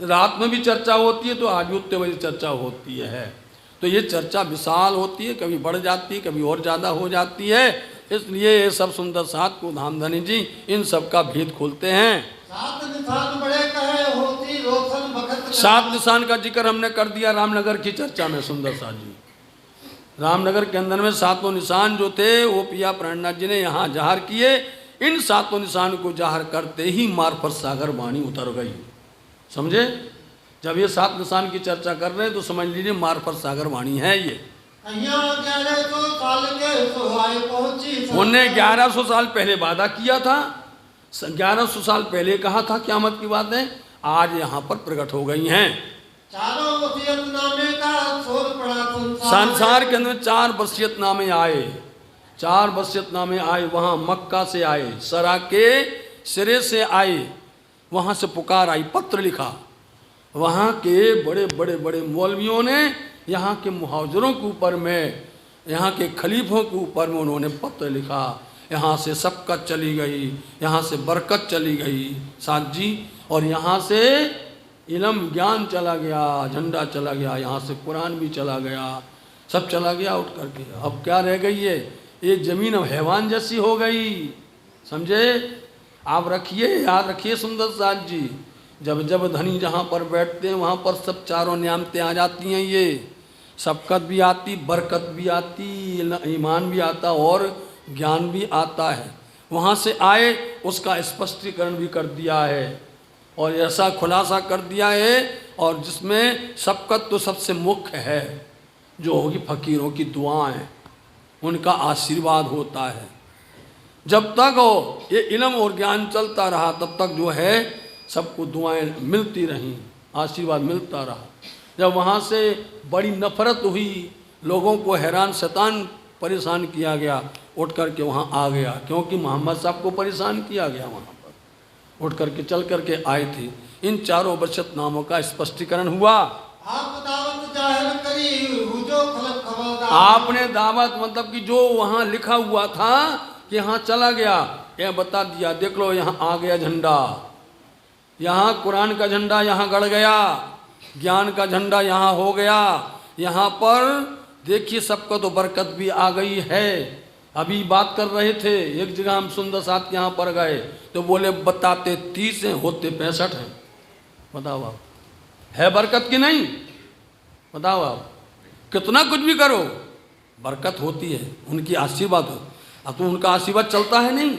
रात में भी चर्चा होती है तो आज भी उतने बजे चर्चा होती है। तो ये चर्चा विशाल होती है, कभी बढ़ जाती है, कभी और ज़्यादा हो जाती है। इसलिए ये सब सुंदर साथ को धामधनी जी इन सब का भेद खोलते हैं। सात निशान बड़े कहे होती रोशन भगत। 7 निशान का जिक्र हमने कर दिया रामनगर की चर्चा में। सुंदर साथ जी, रामनगर के अंदर में 7 निशान जो थे वो पिया प्राणनाथ जी ने यहाँ जाहिर किए। इन 7 निशान को जाहिर करते ही मार्फत सागर वाणी उतर गई, समझे? जब ये 7 निशान की चर्चा कर रहे हैं तो समझ लीजिए मार्फत सागर वाणी है ये। उन्हें 1100 साल पहले वादा किया था, 1100 साल पहले कहा था क़यामत की बातें आज यहाँ पर प्रकट हो गई हैं। चारों वसीयतनामे का शोर पड़ा संसार के अंदर 4 वसीयतनामे आए, 4 वसीयतनामे आए। वहाँ मक्का से आए, सरा के सिरे से आए, वहाँ से पुकार आई, पत्र लिखा। वहाँ के बड़े बड़े बड़े मौलवियों ने यहाँ के मुहावजरों के ऊपर में, यहाँ के खलीफों के ऊपर में उन्होंने पत्र लिखा। यहाँ से सबकत चली गई, यहाँ से बरकत चली गई साथ जी, और यहाँ से इलम ज्ञान चला गया, झंडा चला गया, यहाँ से कुरान भी चला गया, सब चला गया उठ करके। अब क्या रह गई है? ये जमीन अब हैवान जैसी हो गई, समझे? आप रखिए, याद रखिए सुंदर साथ जी, जब जब धनी जहाँ पर बैठते हैं वहाँ पर सब चारों नियामतें आ जाती हैं। ये सबकत भी आती, बरकत भी आती, ईमान भी आता और ज्ञान भी आता है। वहाँ से आए उसका स्पष्टीकरण भी कर दिया है और ऐसा खुलासा कर दिया है, और जिसमें सबकत तो सबसे मुख्य है, जो होगी फकीरों की दुआएं, उनका आशीर्वाद होता है। जब तक हो ये इल्म और ज्ञान चलता रहा तब तक जो है सबको दुआएं मिलती रहीं, आशीर्वाद मिलता रहा। जब वहाँ से बड़ी नफरत हुई, लोगों को हैरान शैतान परेशान किया गया, उठ करके वहाँ आ गया, क्योंकि मोहम्मद साहब को परेशान किया गया, वहाँ पर उठ करके चल करके आए थे। इन चारों बचत नामों का स्पष्टीकरण हुआ। आप दावत जाहिर करी हुजो खलक खबरदार। आपने दावत मतलब कि जो वहाँ लिखा हुआ था कि यहाँ चला गया, यह बता दिया, देख लो यहाँ आ गया झंडा, यहाँ कुरान का झंडा यहाँ गड़ गया, ज्ञान का झंडा यहाँ हो गया। यहाँ पर देखिए सबको तो बरकत भी आ गई है। अभी बात कर रहे थे, एक जगह हम सुंदर साथ के यहाँ पर गए तो बोले बताते 30 हैं, होते 65 हैं। बताओ आप, है बरकत की नहीं? बताओ आप, कितना कुछ भी करो बरकत होती है, उनकी आशीर्वाद हो। अब तो उनका आशीर्वाद चलता है नहीं,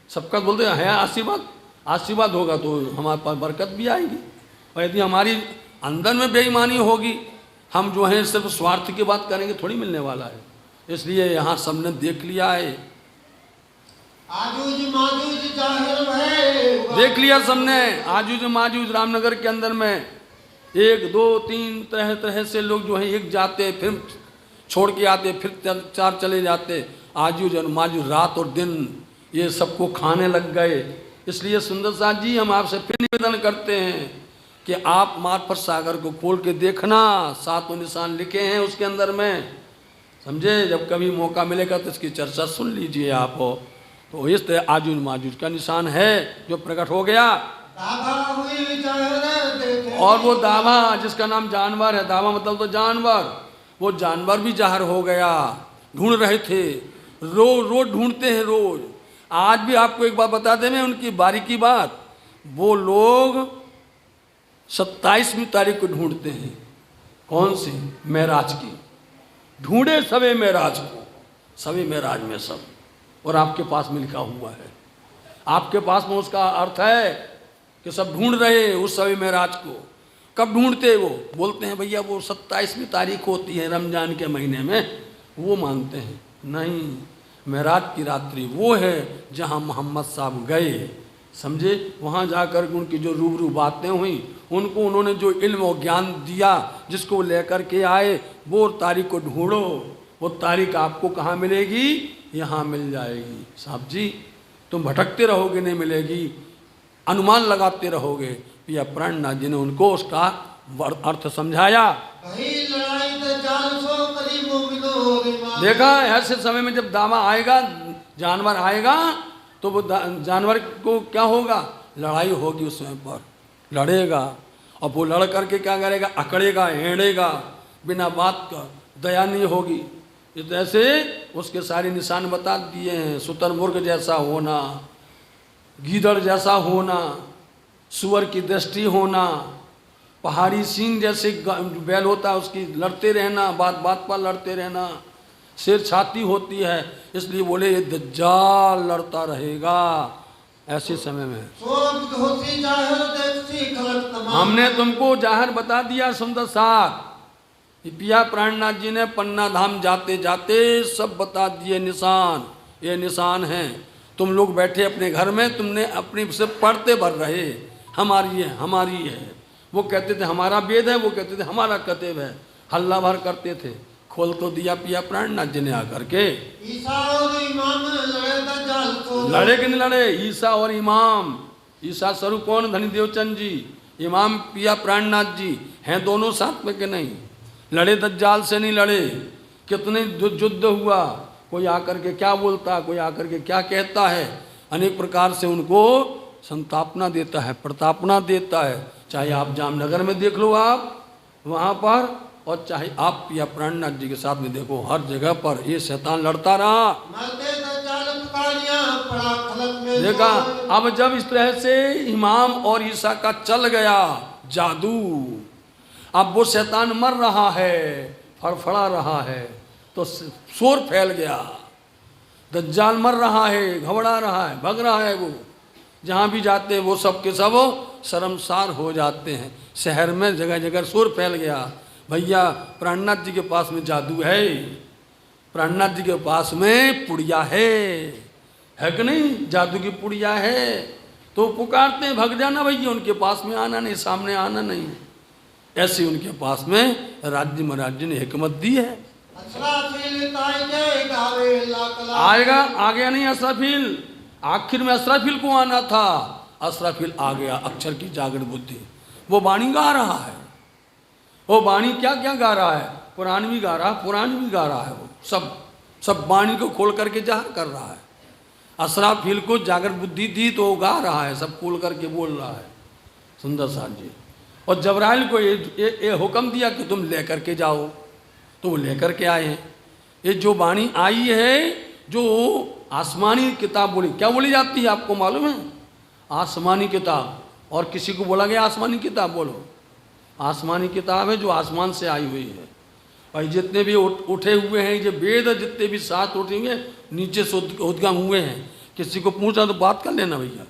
सबका बोलते हैं आशीर्वाद, आशीर्वाद होगा तो हमारे पास बरकत भी आएगी। और यदि हमारी अंदर में बेईमानी होगी, हम जो हैं सिर्फ स्वार्थ की बात करेंगे, थोड़ी मिलने वाला है। इसलिए यहाँ सबने देख लिया है, आजूज माजूज जाहिर है, देख लिया सबने। आजूज माजूज रामनगर के अंदर में 1 2 3 तरह तरह से लोग जो हैं एक जाते, फिर छोड़ के आते, फिर 4 चले जाते। आजूज और माजूज रात और दिन ये सबको खाने लग गए। इसलिए सुंदर साथ जी हम आपसे फिर निवेदन करते हैं कि आप मार्फत सागर को खोल के देखना, 7 निशान लिखे हैं उसके अंदर में, समझे? जब कभी मौका मिलेगा तो इसकी चर्चा सुन लीजिए आप। तो इस तरह आजूज माजूज का निशान है जो प्रकट हो गया। दावा हुई जाहिर देखे, और वो दावा जिसका नाम जानवर है, दावा मतलब तो जानवर, वो जानवर भी जाहिर हो गया। ढूंढ रहे थे, रोज ढूंढते हैं रोज। आज भी आपको एक बात बता दें मैं, उनकी बारीकी बात, वो लोग 27वीं तारीख को ढूंढते हैं। कौन सी? मेराज की। ढूंढे सवे मेराज को, सवे मेराज में सब, और आपके पास में लिखा हुआ है। आपके पास में उसका अर्थ है कि सब ढूंढ रहे उस सवे मेराज को। कब ढूंढते? वो बोलते हैं भैया वो 27वीं तारीख होती है रमजान के महीने में, वो मानते हैं। नहीं, मेराज की रात्रि वो है जहाँ मोहम्मद साहब गए, समझे? वहाँ जाकर उनकी जो रूबरू बातें हुई, उनको उन्होंने जो इल्म और ज्ञान दिया, जिसको लेकर के आए, वो तारीख को ढूंढो। वो तारीख आपको कहाँ मिलेगी? यहाँ मिल जाएगी। साहब जी तुम भटकते रहोगे, नहीं मिलेगी, अनुमान लगाते रहोगे। या प्राणनाथ जी ने उनको उसका अर्थ समझाया। वही लड़ाई तो जान सो करीबो मिलो रिमा। देखा, ऐसे समय में जब दावा आएगा, जानवर आएगा, तो वो जानवर को क्या होगा? लड़ाई होगी उस समय पर, लड़ेगा। और वो लड़ करके क्या करेगा? अकड़ेगा, हेड़ेगा, बिना बात का, दया नहीं होगी। इस तरह से उसके सारे निशान बता दिए हैं। शुतुरमुर्ग जैसा होना, गीदड़ जैसा होना, सुअर की दृष्टि होना, पहाड़ी सींग जैसे बैल होता है उसकी लड़ते रहना, बात बात पर लड़ते रहना, शेर छाती होती है। इसलिए बोले ये दज्जाल लड़ता रहेगा ऐसे समय में। सोब होती जाहिर देखती खलक तमाम। हमने तुमको जाहिर बता दिया सुंदर साथ। पिया प्राणनाथ जी ने पन्ना धाम जाते जाते सब बता दिए निशान। ये निशान हैं। तुम लोग बैठे अपने घर में, तुमने अपनी से पढ़ते भर रहे, हमारी है, हमारी है। वो कहते थे हमारा वेद है, वो कहते थे हमारा कतेब है, हल्ला भर करते थे। खोल तो दिया पिया प्राणनाथ जी ने आकर के। ईसा और इमाम लड़े दज्जाल को। लड़े कि नहीं लड़े? ईसा और इमाम। ईसा स्वरूप कौन? धनी देवचंद जी। इमाम पिया प्राणनाथ जी हैं, दोनों साथ में के नहीं। लड़े दज्जाल से नहीं लड़े। कितने युद्ध हुआ, कोई आकर के क्या बोलता, कोई आकर के क्या कहता है, अनेक प्रकार से उनको संतापना देता है, प्रतापना देता है, चाहे आप जामनगर में देख लो आप वहाँ पर, और चाहे आप या प्राणनाथ जी के साथ में देखो, हर जगह पर ये शैतान लड़ता रहा। मरते दज्जाल पुकारियां, पड़ा खलक में देखा, सोए। अब जब इस तरह से इमाम और ईसा का चल गया जादू, अब वो शैतान मर रहा है, फड़फड़ा रहा है, तो शोर फैल गया, दज्जाल मर रहा है, घबरा रहा है, भग रहा है, वो जहाँ भी जाते हैं वो सब के सब शर्मसार हो जाते हैं। शहर में जगह जगह शोर फैल गया, भैया प्राणनाथ जी के पास में जादू है, प्राणनाथ जी के पास में पुड़िया है कि नहीं, जादू की पुड़िया है। तो पुकारते हैं, भग जाना भैया, उनके पास में आना नहीं, सामने आना नहीं। ऐसे उनके पास में राज्य महाराज जी ने हिकमत दी है। असराफील ताइजे गावे लाकला। आएगा, आ गया नहीं असराफील, आखिर में असराफील को आना था, असराफील आ गया, अक्षर की जागृत बुद्धि। वो वाणी गा रहा है, वो वाणी क्या क्या गा रहा है, पुराण भी गा रहा है, पुराण भी गा रहा है, वो सब वाणी को खोल करके जाहिर कर रहा है। असराफील को जागृत बुद्धि दी तो वो गा रहा है, सब खोल करके बोल रहा है सुंदर साथ जी। और जबराइल को ये हुक्म दिया कि तुम लेकर के जाओ, तो वो लेकर के आए हैं। ये जो वाणी आई है, जो आसमानी किताब बोली, क्या बोली जाती है आपको मालूम है? आसमानी किताब। और किसी को बोला गया आसमानी किताब, बोलो आसमानी किताब है जो आसमान से आई हुई है। और जितने भी उठे हुए हैं, ये वेद जितने भी साथ उठे हुए नीचे से उद्गम हुए हैं, किसी को पूछा तो बात कर लेना भैया,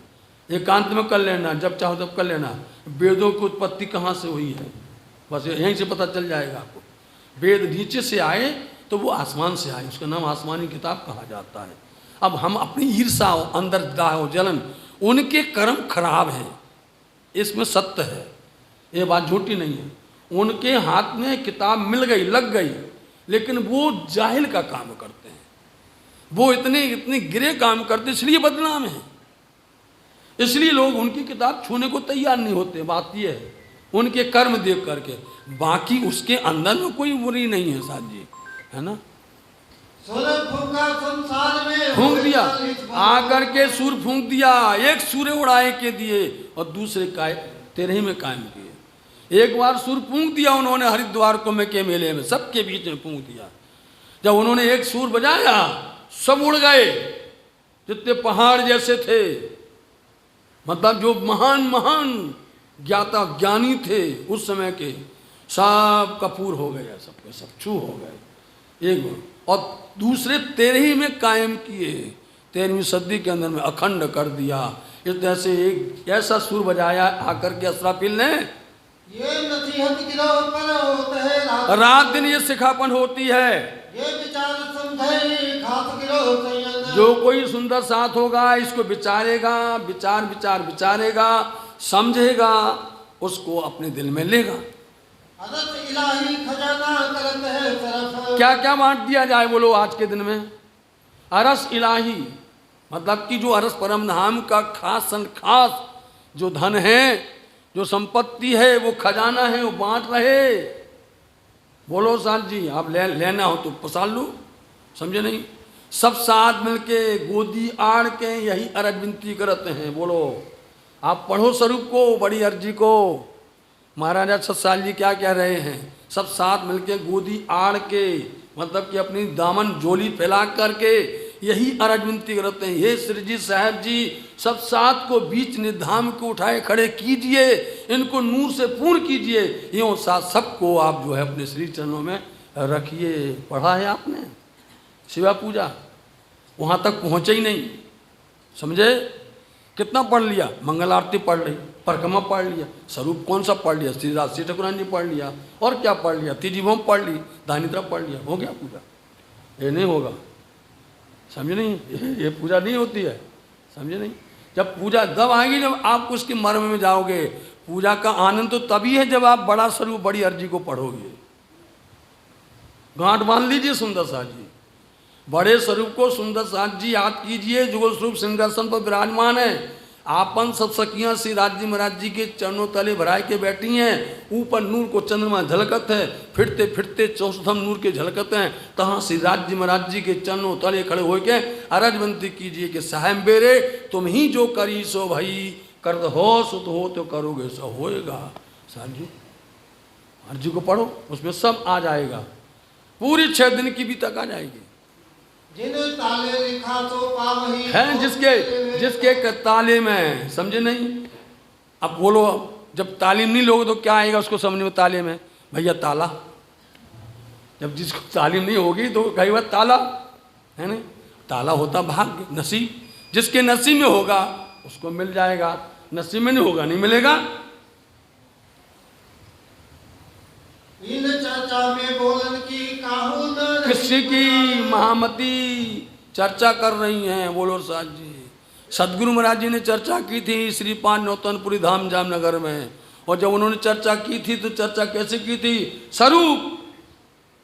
एकांत में कर लेना, जब चाहो तब कर लेना। वेदों की उत्पत्ति कहाँ से हुई है, बस यहीं से पता चल जाएगा आपको। वेद नीचे से आए तो वो आसमान से आए, उसका नाम आसमानी किताब कहा जाता है। अब हम अपनी ईर्षा हो, अंदर दाह हो, जलन, उनके कर्म खराब हैं, इसमें सत्य है, ये बात झूठी नहीं है। उनके हाथ में किताब मिल गई, लग गई, लेकिन वो जाहिल का काम करते हैं, वो इतने गिरे काम करते, इसलिए बदनाम है, इसलिए लोग उनकी किताब छूने को तैयार नहीं होते। बात ये है उनके कर्म देख करके, बाकी उसके अंदर में कोई बुरी नहीं है साथ जी, है ना। सूरज फूंका संसार में, फूंक दिया, आकर के सूर फूंक दिया, एक सूर्य उड़ाए के दिए और दूसरे तेरे ही में कायम किए। एक बार सूर फूंक दिया उन्होंने हरिद्वार कुंभ के मेले में, सबके बीच में फूंक दिया। जब उन्होंने एक सूर बजाया, सब उड़ गए, जितने पहाड़ जैसे थे, मतलब जो महान महान ज्ञाता ज्ञानी थे उस समय के, सब कपूर हो गए, सबके सब छू हो गए एक। और दूसरे 13 में कायम किए, 13वीं सदी के अंदर में अखंड कर दिया। इस तरह से एक ऐसा सुर बजाया आकर के असराफील ने, ये नसीहत गिरो पर होता है रात दिन ये सिखापन होती है। ये विचार समझे खास गिरो संयम। जो कोई सुंदर साथ होगा, इसको विचारेगा, विचारेगा, समझेगा, उसको अपने दिल में लेगा। अरस इलाही खजाना करत है तरफ। क्या क्या बांट दिया जाए बोलो आज के दिन में? अरस इलाही, मतलब कि जो अरस परम धाम का खास जो धन है, जो संपत्ति है, वो खजाना है, वो बांट रहे। बोलो साथ जी, आप लेना हो तो पसाल लो, समझे नहीं? सब साथ मिलके गोदी आड़ के यही अरज विनती करते हैं। बोलो आप पढ़ो स्वरूप को, बड़ी अर्जी को। महाराजा सतसाल जी क्या कह रहे हैं? सब साथ मिलके गोदी आड़ के, मतलब कि अपनी दामन झोली फैला करके यही अरज विनती करते हैं, हे श्री जी साहब जी, सब साथ को बीच निधाम को उठाए खड़े कीजिए, इनको नूर से पूर्ण कीजिए, यूँ साथ सबको आप जो है अपने श्री चरणों में रखिए। पढ़ा है आपने शिवा पूजा, वहाँ तक पहुँचे ही नहीं, समझे? कितना पढ़ लिया? मंगल आरती पढ़ ली, परिक्रमा पढ़ लिया, स्वरूप कौन सा पढ़ लिया, श्री राजश्री ठाकुरान जी पढ़ लिया, और क्या पढ़ लिया, तीजी भोम पढ़ ली, दानिद्रा पढ़ लिया, हो गया पूजा? ये नहीं होगा, समझे नहीं? ये पूजा नहीं होती है, समझे नहीं? जब पूजा तब आएगी जब आप उसके मर्म में जाओगे। पूजा का आनंद तो तभी है जब आप बड़ा स्वरूप बड़ी अर्जी को पढ़ोगे। गांठ बांध लीजिए सुंदर साथ जी, बड़े स्वरूप को सुंदर साथ जी याद कीजिए, जुगल स्वरूप सिंहासन पर विराजमान है। आपन सब सखियां श्री राज्य महाराज जी के चरणों तले भराए के बैठी हैं। ऊपर नूर को चंद्रमा झलकत है, फिरते फिरते चौसठम नूर के झलकत हैं। तहाँ श्री राज्य महाराज जी के चरणों तले खड़े होके अरज विनती कीजिए कि साहब बेरे तुम ही जो करी सो भई, कर्द हो सुत हो तो करोगे सब होएगा। साजू अर्जी को पढ़ो, उसमें सब आ जाएगा, पूरी 6 दिन की भी तक आ जाएगी। जिन्हें ताले लिखा तो पावही है जिसके ताले में, समझे नहीं? अब बोलो, जब तालीम नहीं लोगे तो क्या आएगा उसको समझ में? ताले में भैया ताला, जब जिसको तालीम नहीं होगी तो कई बार ताला है ना, ताला होता भाग्य नसीब, जिसके नसीब में होगा उसको मिल जाएगा, नसीब में नहीं होगा नहीं मिलेगा। इन चर्चा में बोलन की काहू न किसी की महामती चर्चा कर रही हैं, बोलो साज जी। सदगुरु महाराज जी ने चर्चा की थी श्री 5 नौतनपुरी धाम जामनगर में, और जब उन्होंने चर्चा की थी तो चर्चा कैसे की थी? स्वरूप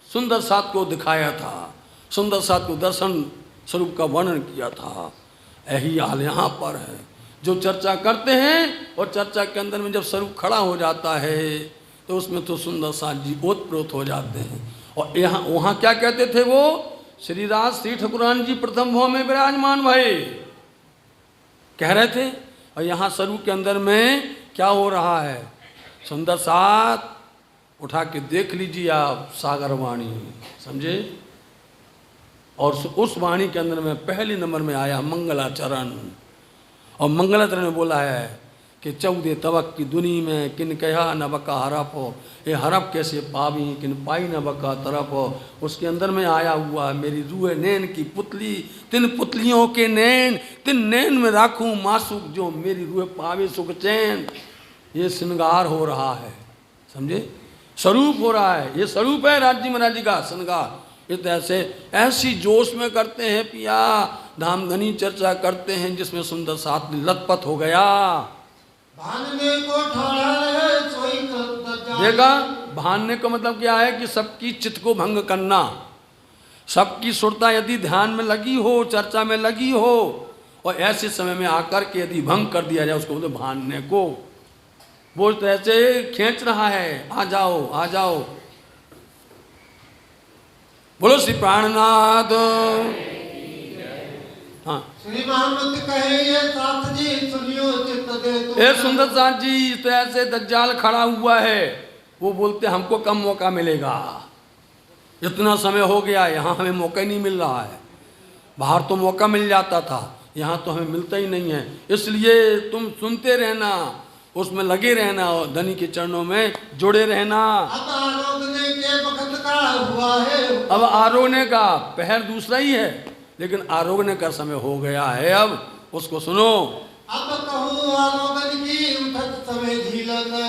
सुंदर साथ को दिखाया था, सुंदर साथ को दर्शन स्वरूप का वर्णन किया था। यही हाल यहाँ पर है, जो चर्चा करते हैं और चर्चा के अंदर में जब स्वरूप खड़ा हो जाता है तो उसमें तो सुंदर साथ जी ओतप्रोत हो जाते हैं। और यहाँ वहाँ क्या कहते थे वो? श्री राज श्री ठाकुरान जी प्रथम भाव में विराजमान भये कह रहे थे, और यहाँ स्वरूप के अंदर में क्या हो रहा है? सुंदर साथ उठा के देख लीजिए आप, सागर वाणी, समझे? और उस वाणी के अंदर में पहले नंबर में आया मंगलाचरण, और मंगलाचरण में बोला है कि 14 तवक की दुनी में किन कहा न बका हरप हो, ये हरप कैसे पावी किन पाई न बका तरफ हो। उसके अंदर में आया हुआ है मेरी रूह नैन की पुतली, तिन पुतलियों के नैन, तिन नैन में राखूं मासूक जो मेरी रूह पावे सुख चैन। ये श्रृंगार हो रहा है, समझे? स्वरूप हो रहा है, ये स्वरूप है राज्य महाराज जी का श्रृंगार। इस तरह से ऐसी जोश में करते हैं पिया, धामधनी चर्चा करते हैं जिसमें सुंदर साथ लथपथ हो गया। भानने को ठाड़ा रहे सोई कर देखा, भानने का मतलब क्या है? कि सबकी चित्त को भंग करना, सबकी सुरता यदि ध्यान में लगी हो, चर्चा में लगी हो, और ऐसे समय में आकर के यदि भंग कर दिया जाए उसको बोलते भानने को। वो ऐसे खींच रहा है, आ जाओ आ जाओ। बोलो श्री प्राणनाथ। हाँ, श्री मोहम्मद कहे ये साथ जी सुनियो चित्त दे तो ए सुंदर साथ जी, इस तरह से दज्जाल खड़ा हुआ है, वो बोलते हमको कम मौका मिलेगा, इतना समय हो गया, यहाँ हमें मौका ही नहीं मिल रहा है। बाहर तो मौका मिल जाता था, यहाँ तो हमें मिलता ही नहीं है, इसलिए तुम सुनते रहना, उसमें लगे रहना और धनी के चरणों में जुड़े रहना। अब आरोगने के वक्त का हुआ है, अब आरोगने का पहर दूसरा ही है, लेकिन आरोगने का समय हो गया है, अब उसको सुनो। अब कहूँ आरोगन की उठत समय झीलन